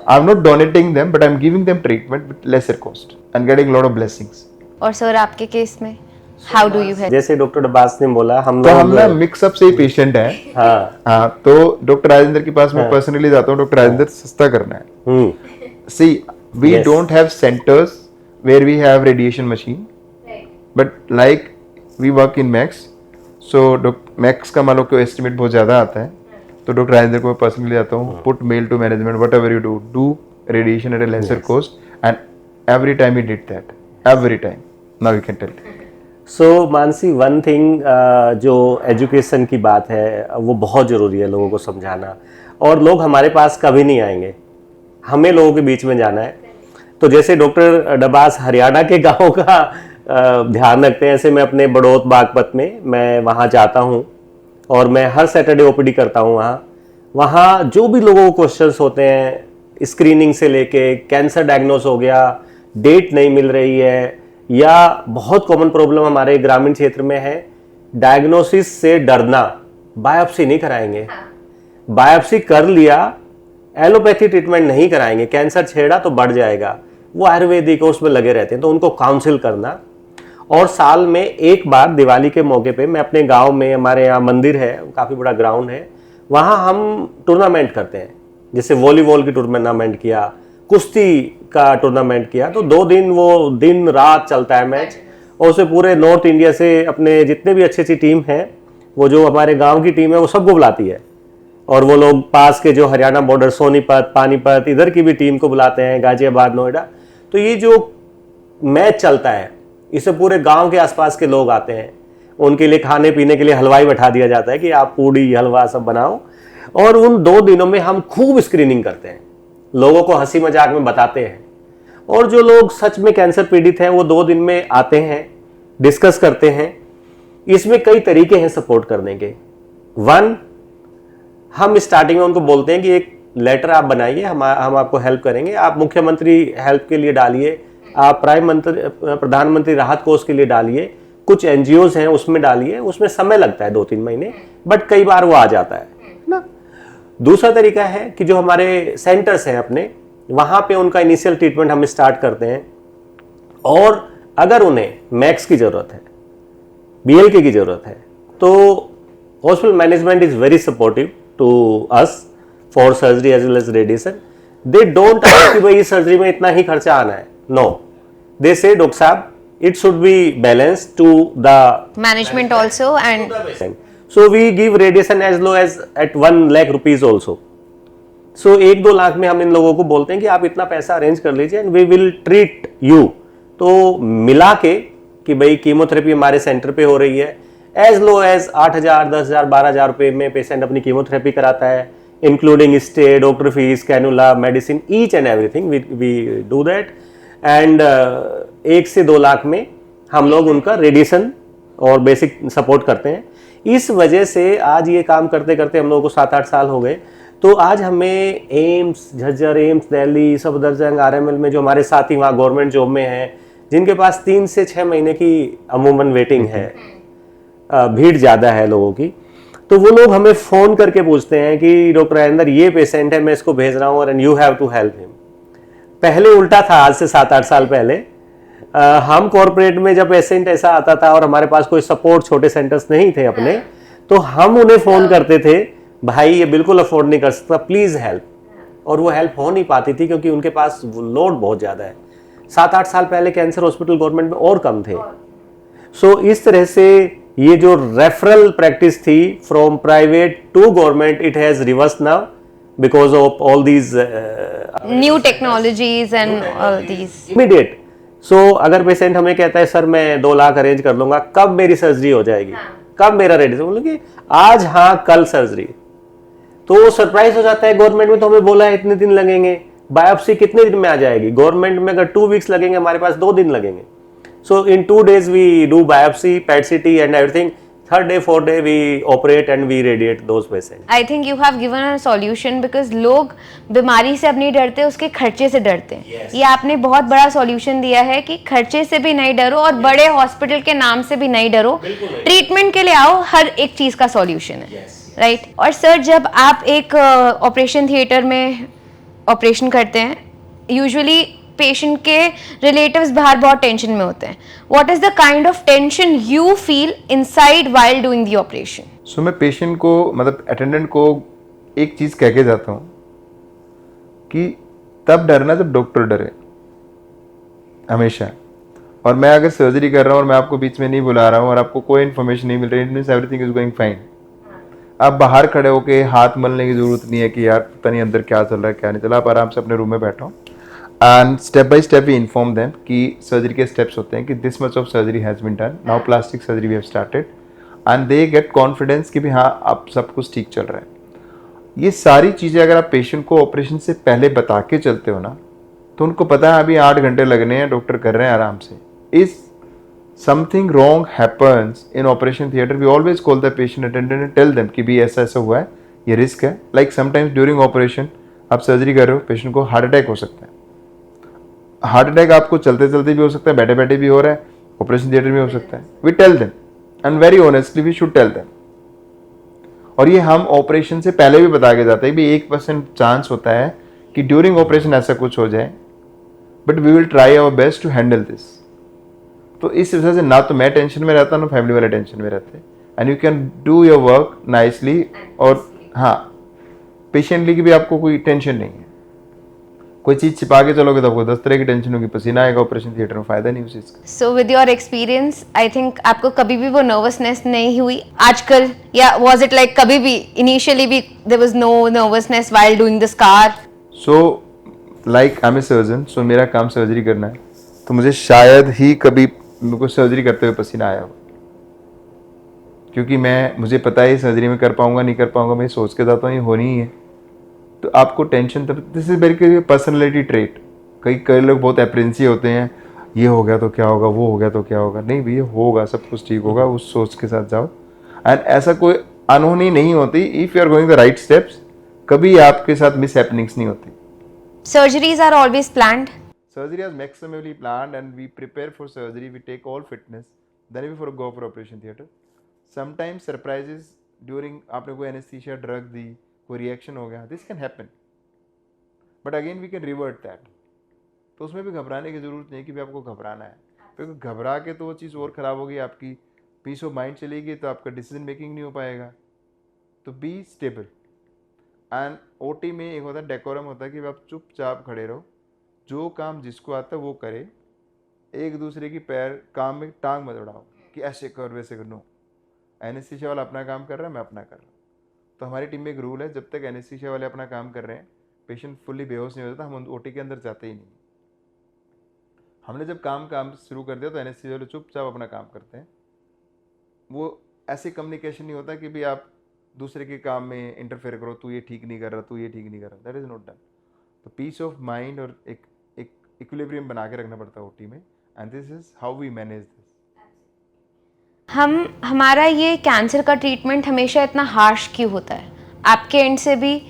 I'm not donating them, but I'm giving them treatment with lesser cost and getting a lot of blessings. और sir आपके case में How do you help? जैसे doctor Abbas ने बोला, हम तो लोग हम ना मिक्सअप से ही पेशेंट है. हाँ, तो डॉक्टर राजेंद्र के पास मैं पर्सनली जाता हूँ. डॉक्टर राजेंद्र सस्ता करना है. See, we don't have centers where we have radiation machine, but we work in Max. So Max का मान लो कि एस्टिमेट बहुत ज़्यादा आता है, तो डॉक्टर राजेंद्र को मैं पर्सनली जाता हूँ, put mail to management, whatever you do radiation at a lesser cost, and every time he did that, every time. Now you can tell. So Mansi, one thing, जो एजुकेशन की बात है वो बहुत ज़रूरी है लोगों को समझाना, और लोग हमारे पास कभी नहीं आएंगे, हमें लोगों के बीच में जाना है. तो जैसे डॉक्टर डबास हरियाणा के गाँव का ध्यान रखते हैं, ऐसे मैं अपने बड़ौत बागपत में मैं वहाँ जाता हूँ और मैं हर सैटरडे ओपीडी करता हूँ. वहाँ जो भी लोगों को क्वेश्चंस होते हैं, स्क्रीनिंग से लेके कैंसर डायग्नोस हो गया, डेट नहीं मिल रही है, या बहुत कॉमन प्रॉब्लम हमारे ग्रामीण क्षेत्र में है डायग्नोसिस से डरना, बायोप्सी नहीं कराएंगे. बायोप्सी कर लिया, एलोपैथी ट्रीटमेंट नहीं कराएंगे, कैंसर छेड़ा तो बढ़ जाएगा, वो आयुर्वेदिक उसमें लगे रहते हैं. तो उनको काउंसिल करना. और साल में एक बार दिवाली के मौके पे मैं अपने गांव में, हमारे यहाँ मंदिर है, काफ़ी बड़ा ग्राउंड है, वहाँ हम टूर्नामेंट करते हैं. जैसे वॉलीबॉल की टूर्नामेंट किया, कुश्ती का टूर्नामेंट किया, तो 2 दिन वो दिन रात चलता है मैच. और उसे पूरे नॉर्थ इंडिया से अपने जितने भी अच्छी अच्छी टीम है, वो जो हमारे गाँव की टीम है वो सबको बुलाती है. और वो लोग पास के जो हरियाणा बॉर्डर, सोनीपत, पानीपत, इधर की भी टीम को बुलाते हैं, गाजियाबाद, नोएडा. तो ये जो मैच चलता है, इससे पूरे गांव के आसपास के लोग आते हैं. उनके लिए खाने पीने के लिए हलवाई बैठा दिया जाता है कि आप पूड़ी हलवा सब बनाओ. और उन 2 दिनों में हम खूब स्क्रीनिंग करते हैं, लोगों को हंसी मजाक में बताते हैं. और जो लोग सच में कैंसर पीड़ित हैं वो 2 दिन में आते हैं, डिस्कस करते हैं. इसमें कई तरीके हैं सपोर्ट करने के. 1, हम स्टार्टिंग में उनको बोलते हैं कि एक लेटर आप बनाइए, हम आपको हेल्प करेंगे. आप मुख्यमंत्री हेल्प के लिए डालिए, आप प्रधानमंत्री राहत कोष के लिए डालिए, कुछ एनजीओज हैं उसमें डालिए. उसमें समय लगता है 2-3 महीने, बट कई बार वो आ जाता है ना. दूसरा तरीका है कि जो हमारे सेंटर्स हैं अपने, वहाँ पे उनका इनिशियल ट्रीटमेंट हम स्टार्ट करते हैं. और अगर उन्हें मैक्स की ज़रूरत है, बीएलके की ज़रूरत है, तो hospital management is very supportive to us for surgery as well as radiation. They don't ask कि भाई इस सर्जरी में इतना ही खर्चा आना है. नो, दे से डॉक्टर साहब it should be balance to the management also and so we give radiation as low as at 1 lakh rupees also. so 1-2 lakh में हम इन लोगों को बोलते हैं कि आप इतना पैसा अरेंज कर लीजिए and we will treat you. तो मिला के कि भाई कीमोथेरेपी हमारे सेंटर पे हो रही है, एज लो एज 8,000, 10,000, 12,000 रुपये में पेशेंट अपनी कीमोथेरेपी कराता है, including stay, doctor fees, cannula, medicine, each and everything we do that. And 1 से 2 लाख में हम लोग उनका रेडिएशन और बेसिक सपोर्ट करते हैं. इस वजह से आज ये काम करते करते हम लोगों को 7-8 साल हो गए. तो आज हमें AIIMS, Jhajjar AIIMS, Delhi, Safdarjung, RML में जो हमारे साथी वहाँ गवर्नमेंट जॉब में हैं, जिनके पास 3 से 6 महीने की अमूमन वेटिंग है, भीड़ ज़्यादा है लोगों की, तो वो लोग हमें फ़ोन करके पूछते हैं कि डॉक्टर राजेंद्र ये पेशेंट है, मैं इसको भेज रहा हूँ and you have to help him. पहले उल्टा था, आज से 7-8 साल पहले हम कॉर्पोरेट में जब पेशेंट ऐसा आता था और हमारे पास कोई सपोर्ट, छोटे सेंटर्स नहीं थे अपने, तो हम उन्हें फ़ोन करते थे, भाई ये बिल्कुल अफोर्ड नहीं कर सकता, प्लीज़ हेल्प. और वो हेल्प हो नहीं पाती थी क्योंकि उनके पास लोड बहुत ज़्यादा है. 7-8 साल पहले कैंसर हॉस्पिटल गवर्नमेंट में और कम थे. सो इस तरह से ये जो रेफरल प्रैक्टिस थी from private to government, it has reverse now because of all these new technologies and all these immediate. So अगर पेशेंट हमें कहता है सर मैं 2 लाख अरेंज कर लूंगा, कब मेरी सर्जरी हो जाएगी, कब मेरा रेडिएशन, बोलेंगे आज हाँ कल सर्जरी. तो वो सरप्राइज हो जाता है. गवर्नमेंट में तो हमें बोला है इतने दिन लगेंगे, बायोप्सी कितने दिन में आ जाएगी. गवर्नमेंट में अगर 2 वीक्स लगेंगे, हमारे पास 2 दिन लगेंगे. सो इन 2 days वी डू बायोप्सी, पेट सीटी and everything. 3rd day, 4th day we operate and we radiate those patients. I think you have given a solution because लोग बीमारी से अब नहीं डरते, उसके खर्चे से डरते हैं. Yes. ये आपने बहुत बड़ा सॉल्यूशन दिया है कि खर्चे से भी नहीं डरो और बड़े हॉस्पिटल के नाम से भी नहीं डरो, ट्रीटमेंट के लिए आओ, हर एक चीज़ का सॉल्यूशन है. राइट. और सर जब आप एक ऑपरेशन थिएटर में ऑपरेशन करते हैं, यूजुअली पेशेंट के रिलेटिव्स बाहर बहुत टेंशन में होते हैं. What is the kind of tension you feel inside while doing the operation? So मैं पेशेंट को, मतलब अटेंडेंट को एक चीज़ कह के जाता हूँ कि तब डरना जब डॉक्टर डरे, हमेशा. और मैं अगर सर्जरी कर रहा हूँ और मैं आपको बीच में नहीं बुला रहा हूँ और आपको कोई इन्फॉर्मेशन नहीं मिल रही, it means everything is going fine. आप बाहर खड़े होके हाथ मलने की ज़रूरत नहीं है कि यार पता नहीं अंदर क्या चल रहा है क्या नहीं चल रहा। आप आराम से अपने रूम में बैठो and step by step we inform them कि सर्जरी के स्टेप्स होते हैं कि this much of surgery has been done, now plastic surgery we have started, and they get confidence कि भी हाँ अब सब कुछ ठीक चल रहा है। ये सारी चीज़ें अगर आप पेशेंट को ऑपरेशन से पहले बता के चलते हो ना, तो उनको पता है अभी 8 घंटे लगने हैं, डॉक्टर कर रहे हैं आराम से। इस something wrong happens in operation theatre, we always call the patient attendant and tell them कि भी ऐसा ऐसा हुआ है, ये रिस्क है। लाइक समटाइम्स ड्यूरिंग ऑपरेशन आप सर्जरी कर रहे हो, पेशेंट को हार्ट अटैक हो सकता है। हार्ट अटैक आपको चलते चलते भी हो सकता है, बैठे बैठे भी हो रहा है, ऑपरेशन थिएटर में हो सकता है। We tell them and very honestly we should tell them. और ये हम ऑपरेशन से पहले भी बता के जाते हैं भी 1% चांस होता है कि ड्यूरिंग ऑपरेशन ऐसा कुछ हो जाए, but we will try our best to handle this. तो इस वजह से ना तो मैं टेंशन में रहता ना फैमिली वाले टेंशन में रहते, and you can do your work nicely. और हाँ, पेशेंटली की भी आपको कोई टेंशन नहीं है। कोई चीज़ छिपा के चलोगे तो आपको 10 तरह की टेंशन होगी, पसीना आएगा ऑपरेशन थिएटर में, फायदा नहीं उस चीज़ का। So with your experience I think आपको कभी भी वो नर्वसनेस नहीं हुई आजकल, या वाज इट लाइक कभी भी इनिशियली भी there was no nervousness while doing the scar? So like I am a surgeon, so मेरा काम सर्जरी करना है, तो मुझे शायद ही कभी मेरे को सर्जरी करते हुए पसीना आया हो, क्योंकि मुझे पता है सर्जरी में कर पाऊंगा नहीं कर पाऊंगा, मैं सोच के जाता हूँ ये होनी ही है। तो आपको टेंशन तब, this is very personality trait. कई लोग बहुत एप्रेंसिव होते हैं, ये हो गया तो क्या होगा, वो हो गया तो क्या होगा। नहीं भैया, होगा, सब कुछ ठीक होगा, उस सोच के साथ जाओ। एंड ऐसा कोई अनहोनी नहीं होती if you are going the right steps, कभी आपके साथ मिस हैपनिंग्स नहीं होती। Surgeries are always planned. Surgery is maximally planned and we prepare for surgery, we take all fitness, then we go for operation theatre. Sometimes surprises during आपने कोई anesthesia drug दी, कोई reaction हो गया, this can happen, but again we can revert that. तो उसमें भी घबराने की ज़रूरत नहीं कि भी आपको घबराना है, क्योंकि घबरा के तो वो चीज़ और ख़राब होगी, आपकी पीस ऑफ माइंड चलेगी, तो आपका डिसीजन मेकिंग नहीं हो पाएगा। तो बी स्टेबल। एंड ओटी में एक होता है डेकोरम, होता है कि आप चुपचाप खड़े रहो, जो काम जिसको आता है वो करे, एक दूसरे की पैर काम में टांग मत उड़ाओ कि ऐसे कर वैसे कर। नो, एनेस्थीसिया वाला अपना काम कर रहा है, मैं अपना कर रहा हूँ। तो हमारी टीम में एक रूल है, जब तक एनेस्थीसिया वाले अपना काम कर रहे हैं, पेशेंट फुल्ली बेहोश नहीं होता, हम ओटी के अंदर जाते ही नहीं। हमने जब काम शुरू कर दिया तो एनेस्थीसिया वाले चुपचाप अपना काम करते हैं। वो ऐसे कम्युनिकेशन नहीं होता कि भी आप दूसरे के काम में इंटरफेयर करो, तू ये ठीक नहीं कर रहा, तू ये ठीक नहीं कर रहा, दैट इज़ नॉट डन। तो पीस ऑफ माइंड और एक इक्विलिब्रियम बना के रखना पड़ता है ओटी में, and this is how we manage this. हमारा ये कैंसर का ट्रीटमेंट हमेशा इतना हार्श क्यों होता है? आपके एंड से भी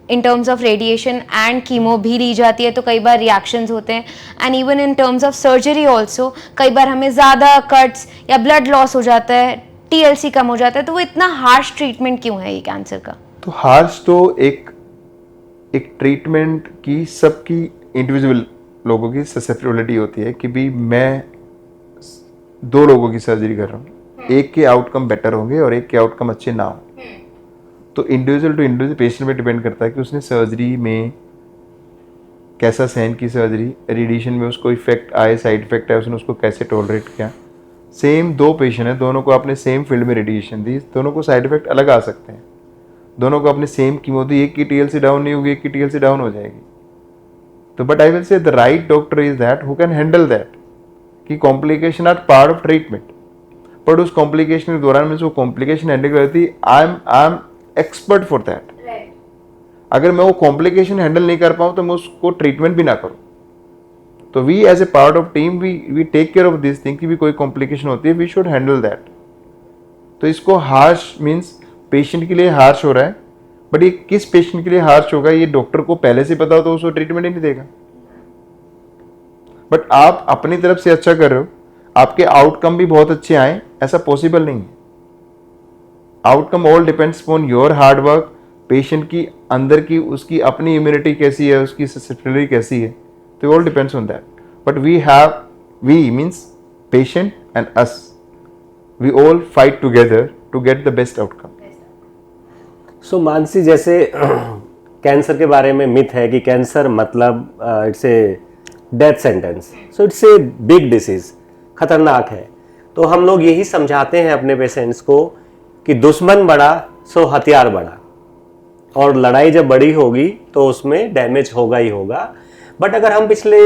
इन terms of radiation and chemo भी ली जाती है, तो कई बार रिएक्शंस होते हैं, and even in terms of surgery also कई बार हमें ज़्यादा कट्स या ब्लड लॉस हो जाता है, टीएलसी कम हो जाता है, तो वो इतना हार्श ट्रीटमेंट क्यों है ये कैंसर का? तो हार्श तो एक ट्रीटमेंट की सबकी इंडिविजुअल लोगों की ससेप्टिबिलिटी होती है कि भी मैं 2 लोगों की सर्जरी कर रहा हूँ, एक के आउटकम बेटर होंगे और एक के आउटकम अच्छे ना हो। तो इंडिविजुअल टू इंडिविजुअल पेशेंट पे डिपेंड करता है कि उसने सर्जरी में कैसा सहन की, सर्जरी रेडिएशन में उसको इफेक्ट आए, साइड इफेक्ट आए, उसने उसको कैसे टॉलरेट किया। सेम 2 पेशेंट हैं, दोनों को आपने सेम फील्ड में रेडिएशन दी, दोनों को साइड इफेक्ट अलग आ सकते हैं। दोनों को आपने सेम कीमो दी, एक की टीएलसी डाउन नहीं होगी, एक की टीएलसी डाउन हो जाएगी। तो but I will say the right doctor is that who can handle that, कि complication are part of treatment, but उस कॉम्प्लिकेशन के दौरान में जो कॉम्प्लिकेशन हैंडल करती, I am expert for that. अगर मैं वो कॉम्प्लिकेशन हैंडल नहीं कर पाऊँ तो मैं उसको ट्रीटमेंट भी ना करूँ। तो we as a part of team we take care of this thing कि भी कोई कॉम्प्लिकेशन होती है, वी शुड हैंडल दैट। तो इसको हार्श मीन्स पेशेंट के लिए हार्श हो रहा है, बट ये किस पेशेंट के लिए हार्श होगा ये डॉक्टर को पहले से पता हो तो उसको ट्रीटमेंट ही नहीं देगा। बट आप अपनी तरफ से अच्छा कर रहे हो, आपके आउटकम भी बहुत अच्छे आए, ऐसा पॉसिबल नहीं है। Outcome all depends upon your hard work, patient की अंदर की उसकी अपनी इम्यूनिटी कैसी है, उसकी ससेप्टिबिलिटी कैसी है, तो all depends on that. But we means patient and us, we all fight together to get the best outcome. So Mansi, जैसे कैंसर के बारे में मिथ है कि कैंसर मतलब it's a death sentence, so it's a big disease, खतरनाक है। तो हम लोग यही समझाते हैं अपने पेशेंट्स को कि दुश्मन बड़ा सो हथियार बड़ा, और लड़ाई जब बड़ी होगी तो उसमें डैमेज होगा ही होगा। बट अगर हम पिछले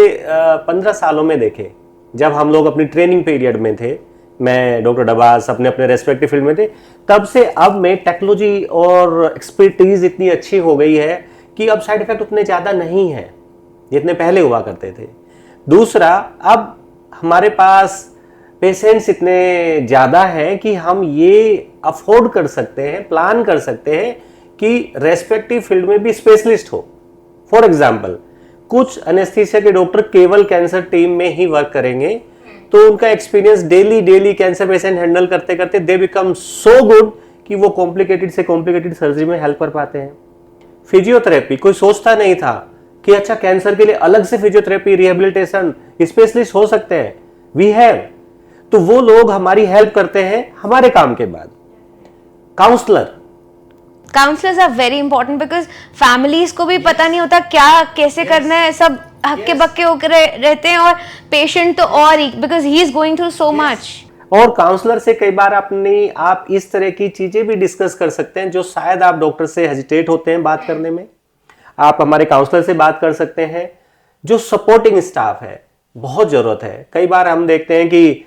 15 सालों में देखें, जब हम लोग अपनी ट्रेनिंग पीरियड में थे, मैं डॉक्टर डबास अपने अपने रेस्पेक्टिव फील्ड में थे, तब से अब में टेक्नोलॉजी और एक्सपर्टीज इतनी अच्छी हो गई है कि अब साइड इफेक्ट उतने ज़्यादा नहीं है जितने पहले हुआ करते थे। दूसरा, अब हमारे पास पेशेंट्स इतने ज़्यादा हैं कि हम ये अफोर्ड कर सकते हैं, प्लान कर सकते हैं कि रेस्पेक्टिव फील्ड में भी स्पेशलिस्ट हो। फॉर एग्जाम्पल, कुछ एनेस्थीसिया के डॉक्टर केवल कैंसर टीम में ही वर्क करेंगे, तो उनका experience daily cancer patient handle करते करते दे बिकम सो गुड कि वो कॉम्प्लिकेटेड से कॉम्प्लिकेटेड सर्जरी में हेल्प कर पाते हैं। फिजियोथेरेपी, कोई सोचता नहीं था कि अच्छा कैंसर के लिए अलग से फिजियोथेरेपी रिहेबिलिटेशन स्पेशलिस्ट हो सकते हैं, वी हैव। तो वो लोग हमारी हेल्प करते हैं हमारे काम के बाद। Counsellors are very important because families को भी पता नहीं होता क्या कैसे करना है, सब हक्के बक्के होकर रहते हैं, और पेशेंट तो और ही, because he is going through so much. और काउंसलर से कई बार आप इस तरह की चीजें भी डिस्कस कर सकते हैं जो शायद आप डॉक्टर से हेजिटेट होते हैं बात करने में। आप हमारे काउंसलर से बात कर सकते हैं। जो सपोर्टिंग स्टाफ है, बहुत जरूरत है। कई बार हम देखते हैं कि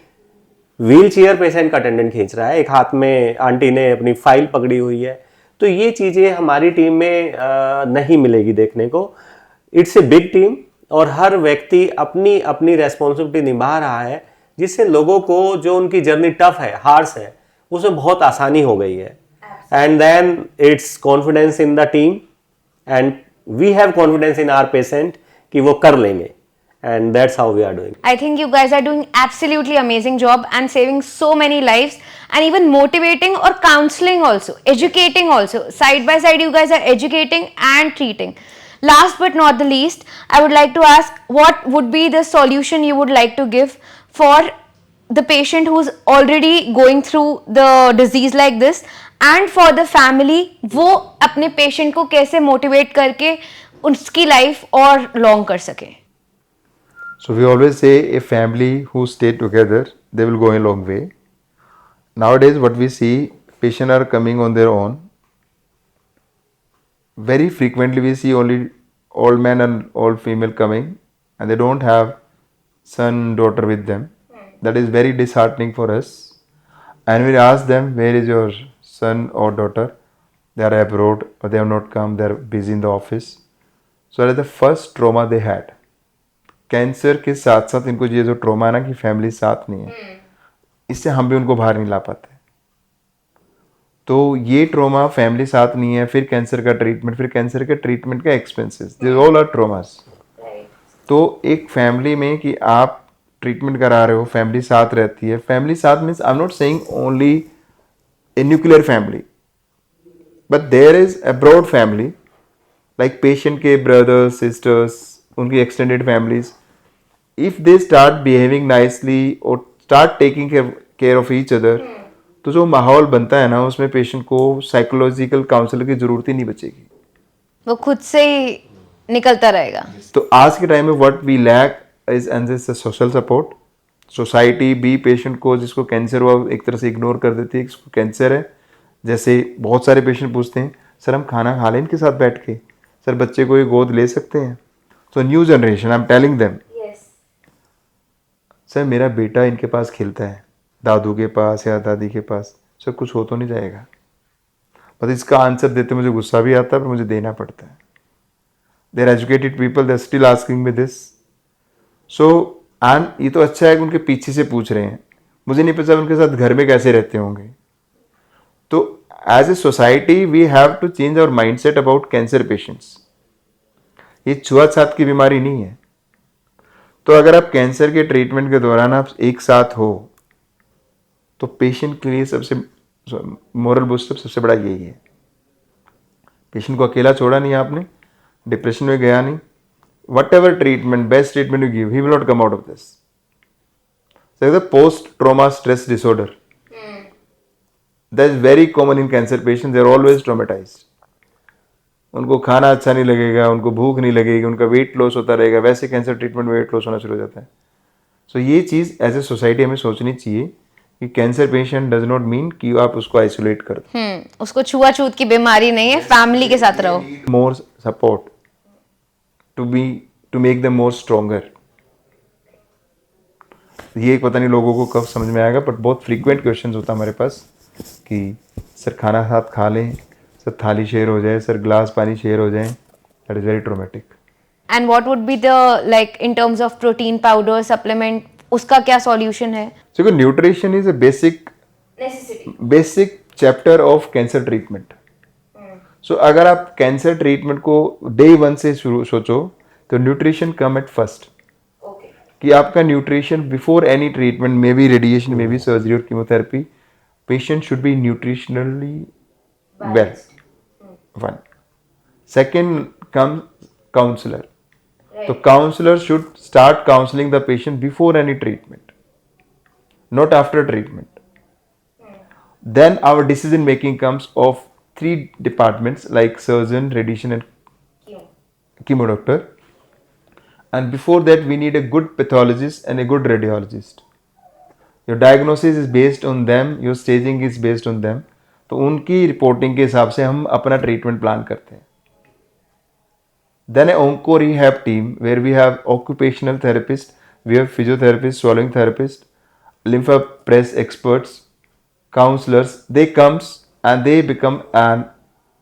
व्हील चेयर पेशेंट का अटेंडेंट खींच रहा है, एक हाथ में आंटी ने अपनी फाइल पकड़ी हुई है, तो ये चीजें हमारी टीम में नहीं मिलेगी देखने को। इट्स ए बिग टीम और हर व्यक्ति अपनी अपनी रेस्पॉन्सिबिलिटी निभा रहा है, जिससे लोगों को जो उनकी जर्नी टफ है, हार्श है, उसमें बहुत आसानी हो गई है। And then it's confidence in the team and we have confidence in our patient कि वो कर लेंगे। And that's how we are doing. I think you guys are doing absolutely amazing job and saving so many lives and even motivating or counseling also, educating also. Side by side you guys are educating and treating. Last but not the least, I would like to ask, what would be the solution you would like to give for the patient who's already going through the disease like this, and for the family, वो अपने patient को कैसे motivate करके उसकी life और long कर सके? So we always say a family who stay together, they will go a long way. Nowadays what we see, patients are coming on their own. Very frequently we see only old men and old female coming, and they don't have son, daughter with them. That is very disheartening for us. And we ask them, where is your son or daughter? They are abroad or they have not come, they are busy in the office. So that is the first trauma they had. Cancer के साथ साथ इनको ये जो trauma है ना कि family साथ नहीं है, इससे हम भी उनको बाहर नहीं ला पाते। तो ये ट्रॉमा, फैमिली साथ नहीं है, फिर कैंसर का ट्रीटमेंट, फिर कैंसर के ट्रीटमेंट का expenses, this all are traumas. तो एक फैमिली में कि आप ट्रीटमेंट करा रहे हो, फैमिली साथ रहती है। फैमिली साथ means I am not saying only a nuclear family, but there is a broad family, like patient के ब्रदर्स, सिस्टर्स, उनकी extended families, if they start behaving nicely और start taking care of each other, तो जो माहौल बनता है ना, उसमें पेशेंट को साइकोलॉजिकल काउंसलर की जरूरत ही नहीं बचेगी, वो खुद से ही निकलता रहेगा। तो आज के टाइम में what we lack is and social support. Society भी पेशेंट को, जिसको कैंसर हुआ, एक तरह से इग्नोर कर देती है कि इसको कैंसर है। जैसे बहुत सारे पेशेंट पूछते हैं, सर हम खाना खा लें इनके साथ बैठ के, सर बच्चे को ये गोद ले सकते हैं? तो new generation, I am telling them, sir मेरा बेटा इनके पास खेलता है, दादू के पास या दादी के पास, सर कुछ हो तो नहीं जाएगा? बस इसका आंसर देते मुझे गुस्सा भी आता है, पर मुझे देना पड़ता है। They are educated people, they are still asking me this. So and ये तो अच्छा है कि उनके पीछे से पूछ रहे हैं, मुझे नहीं पता उनके साथ घर में कैसे रहते होंगे। तो as a society we have to change our mindset about cancer patients. ये छुआछूत की बीमारी नहीं है। तो अगर आप कैंसर के ट्रीटमेंट के दौरान आप एक साथ हो, तो पेशेंट के लिए सबसे मोरल बूस्टर सबसे बड़ा यही है। पेशेंट को अकेला छोड़ा नहीं आपने, डिप्रेशन में गया नहीं, whatever treatment, best treatment you give, he will not come out of this. Post trauma stress disorder, that is very common in cancer patient, they are always traumatized. उनको खाना अच्छा नहीं लगेगा, उनको भूख नहीं लगेगी, उनका वेट लॉस होता रहेगा, वैसे कैंसर ट्रीटमेंट में वेट लॉस होना शुरू हो जाता है। सो ये चीज़ एज ए सोसाइटी हमें सोचनी चाहिए कि cancer patient does not mean कि आप उसको आइसोलेट कर दो. उसको छुआछूत की बीमारी नहीं है, फैमिली के साथ रहो. More support to make them more stronger. ये पता नहीं लोगों को कब समझ में आएगा, बट बहुत फ्रीक्वेंट क्वेश्चंस होता है हमारे पास कि सर खाना साथ खा लें, सर थाली शेयर हो जाए, सर ग्लास पानी शेयर हो जाए. That is very traumatic. And what would be the like in terms of protein powder supplement, उसका क्या सॉल्यूशन है? So nutrition is a basic chapter of cancer treatment. So अगर आप कैंसर ट्रीटमेंट को day 1 से शुरू सोचो तो न्यूट्रिशन कम एट फर्स्ट. कि आपका nutrition before any treatment, maybe radiation, maybe surgery और chemotherapy, patient should be nutritionally well. One. Second come counsellor. तो counsellor should start counselling the patient before any treatment, not after treatment. Then our decision making comes of 3 departments like surgeon, radiation and chemo doctor. And before that we need a good pathologist and a good radiologist. Your diagnosis is based on them, your staging is based on them. तो उनकी reporting के हिसाब से हम अपना treatment plan करते हैं. Then a onco rehab team where we have occupational therapist, we have physiotherapist, swallowing therapist, lymphopress experts, counselors. They comes and they become an,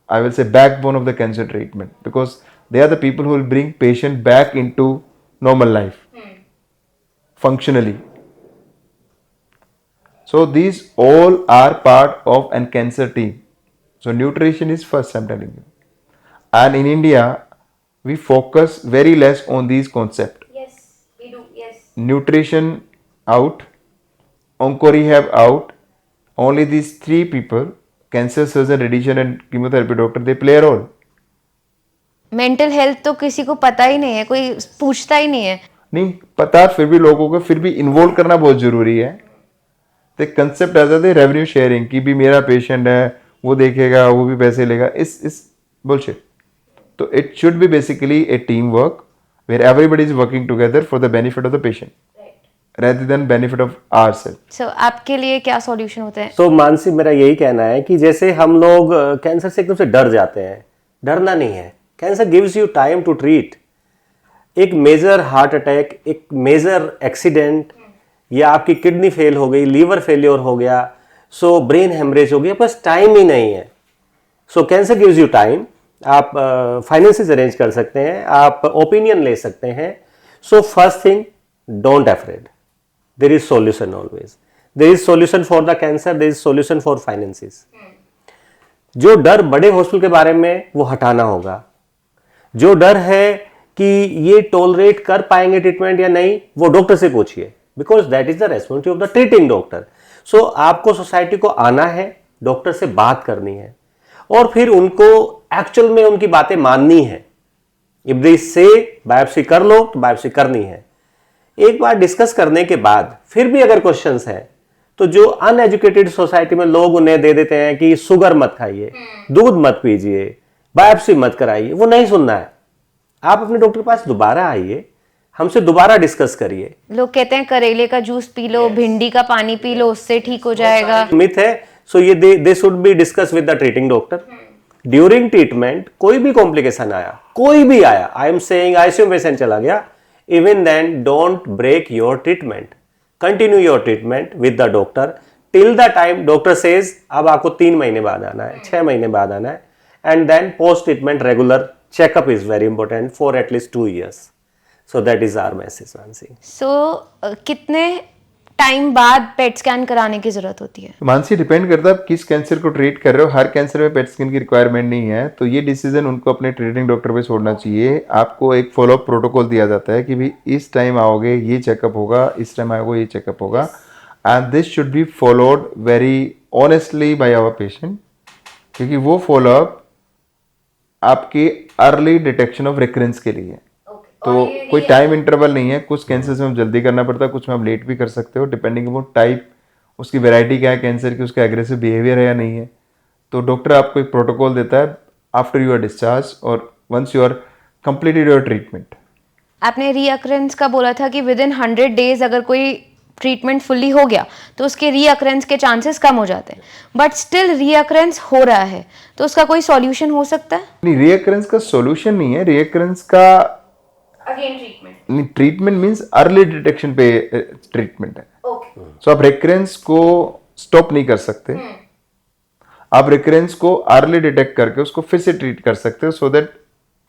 I will say, backbone of the cancer treatment, because they are the people who will bring patient back into normal life functionally. So these all are part of an cancer team. So nutrition is first, I'm telling you. And in India we focus very less on these concepts. Yes, we do. Yes. Nutrition out, onco rehab out. Only these 3 people, cancer surgeon, radiation and chemotherapy doctor, they play a role. Mental health तो किसी को पता ही नहीं है, कोई पूछता ही नहीं है. नहीं पता, फिर भी लोगों को फिर भी इन्वॉल्व करना बहुत जरूरी है. तो कंसेप्ट आ जाता है रेवेन्यू शेयरिंग की भी, मेरा पेशेंट है वो देखेगा, वो भी पैसे लेगा. इस बुलशिट. तो it should be basically a team work where everybody is working together for the benefit of the patient rather than benefit of ourselves. So आपके लिए क्या सॉल्यूशन होते हैं? तो मानसी, मेरा यही कहना है कि जैसे हम लोग कैंसर से एकदम से डर जाते हैं, डरना नहीं है. Cancer gives you time to treat. एक मेजर हार्ट अटैक, एक मेजर एक्सीडेंट, या आपकी किडनी फेल हो गई, लीवर फेलियर हो गया, सो ब्रेन हेमरेज हो गया, बस टाइम ही नहीं है. सो कैंसर गिव्स यू टाइम. आप फाइनेंसेस अरेंज कर सकते हैं, आप ओपिनियन ले सकते हैं. So first thing, don't afraid. There is solution always. There is solution for the cancer. There is solution for finances. जो डर बड़े हॉस्पिटल के बारे में वो हटाना होगा. जो डर है कि ये टॉलरेट कर पाएंगे ट्रीटमेंट या नहीं, वो डॉक्टर से पूछिए, because that is the responsibility of the treating doctor. So आपको सोसाइटी को आना है, डॉक्टर से बात करनी है, और फिर उनको एक्चुअल में उनकी बातें माननी है. इफ दे से बायोप्सी कर लो तो बायोप्सी करनी है. एक बार डिस्कस करने के बाद फिर भी अगर क्वेश्चंस हैं, तो जो अनएजुकेटेड सोसाइटी में लोग उन्हें दे देते हैं कि शुगर मत खाइए, दूध मत पीजिए, बायोप्सी मत कराइए, वो नहीं सुनना है. आप अपने डॉक्टर के पास दोबारा आइए, हमसे दोबारा डिस्कस करिए. लोग कहते हैं करेले का जूस पी लो, भिंडी का पानी पी लो, उससे ठीक हो जाएगा. मिथ है. सो ये they should be discuss with the treating doctor. During treatment कोई भी कॉम्प्लिकेशन आया, कोई भी आया, I am saying ICU patient चला गया, even then don't break your treatment. Continue your treatment with the doctor till the time doctor says अब आपको 3 महीने बाद आना है, 6 महीने बाद आना है, and then post treatment regular checkup is very important for at least 2 years. So that is our message, Mansi. So कितने टाइम बाद पेट स्कैन कराने की जरूरत होती है? मानसी, डिपेंड करता है आप किस कैंसर को ट्रीट कर रहे हो. हर कैंसर में पेट स्कैन की रिक्वायरमेंट नहीं है, तो ये डिसीजन उनको अपने ट्रीटिंग डॉक्टर पे छोड़ना चाहिए. आपको एक फॉलोअप प्रोटोकॉल दिया जाता है कि भाई इस टाइम आओगे ये चेकअप होगा, इस टाइम आओगे ये चेकअप होगा, and this should be followed very honestly by our patient, क्योंकि वो फॉलोअप आपकी अर्ली डिटेक्शन ऑफ रिकरेंस के लिए. तो कोई टाइम इंटरवल नहीं है. कुछ कैंसर में हम जल्दी करना पड़ता है, कुछ में हम लेट भी कर सकते हो, डिपेंडिंग अपॉन टाइप, उसकी वैरायटी क्या है कैंसर की, उसका एग्रेसिव बिहेवियर है या नहीं है. तो डॉक्टर आपको एक प्रोटोकॉल देता है आफ्टर यू आर डिस्चार्ज और once you are completed your treatment. आपने रीअकरेंस का बोला था कि विद इन 100 डेज अगर कोई ट्रीटमेंट फुल्ली हो गया तो उसके रीअकरेंस के चांसेस कम हो जाते हैं, बट स्टिल रीअकरेंस हो रहा है, तो उसका कोई सॉल्यूशन हो सकता है? नहीं, रीअकरेंस का सॉल्यूशन नहीं है, रीअकरेंस का अगेन ट्रीटमेंट। नहीं, ट्रीटमेंट मींस अर्ली डिटेक्शन पे ट्रीटमेंट है। ओके। सो आप रिकरेंस को स्टॉप नहीं कर सकते, आप रिकरेंस को अर्ली डिटेक्ट करके उसको फिर से ट्रीट कर सकते हो सो दैट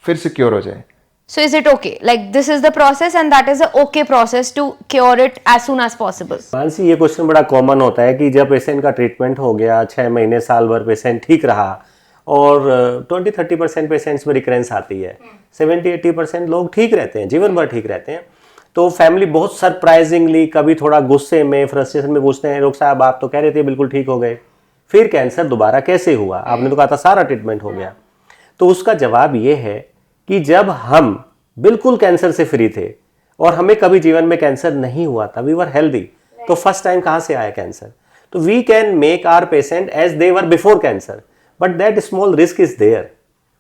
फिर से क्योर हो जाए। So is it okay? Like this is the process and that is the okay process to cure it as soon as possible. Mansi, ये क्वेश्चन बड़ा कॉमन होता है कि जब पेशेंट का ट्रीटमेंट हो गया 6 महीने साल भर पेशेंट ठीक रहा और 20-30% पेशेंट्स में रिकरेंस आती है, 70-80% लोग ठीक रहते हैं, जीवन भर ठीक रहते हैं, तो फैमिली बहुत सरप्राइजिंगली कभी थोड़ा गुस्से में फ्रस्ट्रेशन में पूछते हैं, डॉक्टर साहब आप तो कह रहे थे बिल्कुल ठीक हो गए, फिर कैंसर दोबारा कैसे हुआ, आपने तो कहा था सारा ट्रीटमेंट हो गया। तो उसका जवाब ये है कि जब हम बिल्कुल कैंसर से फ्री थे और हमें कभी जीवन में कैंसर नहीं हुआ था, वी वर हेल्दी, तो फर्स्ट टाइम कहाँ से आया कैंसर? तो we can make our patient as they were before cancer, but that small risk is there,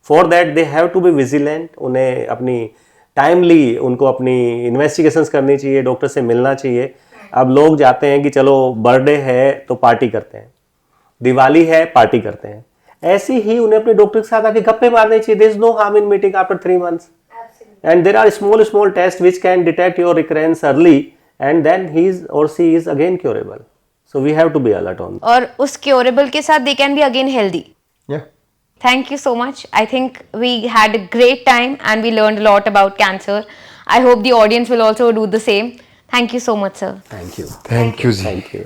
for that they have to be vigilant, उन्हें अपनी टाइमली उनको अपनी इन्वेस्टिगेशंस करनी चाहिए, डॉक्टर से मिलना चाहिए। अब लोग जाते हैं कि चलो बर्थडे है तो पार्टी करते हैं, दिवाली है पार्टी करते हैं, ऐसे ही उन्हें अपने डॉक्टर के साथ आके गप्पे मारने चाहिए। There is no harm in meeting after 3 months and there are small tests which can detect your recurrence early and then he or she is again curable, so we have to be alert on that. और उस curable के साथ they can be again healthy. Yeah. Thank you so much. I think we had a great time and we learned a lot about cancer. I hope the audience will also do the same. Thank you so much, sir. Thank you. Thank you, ji. Thank you.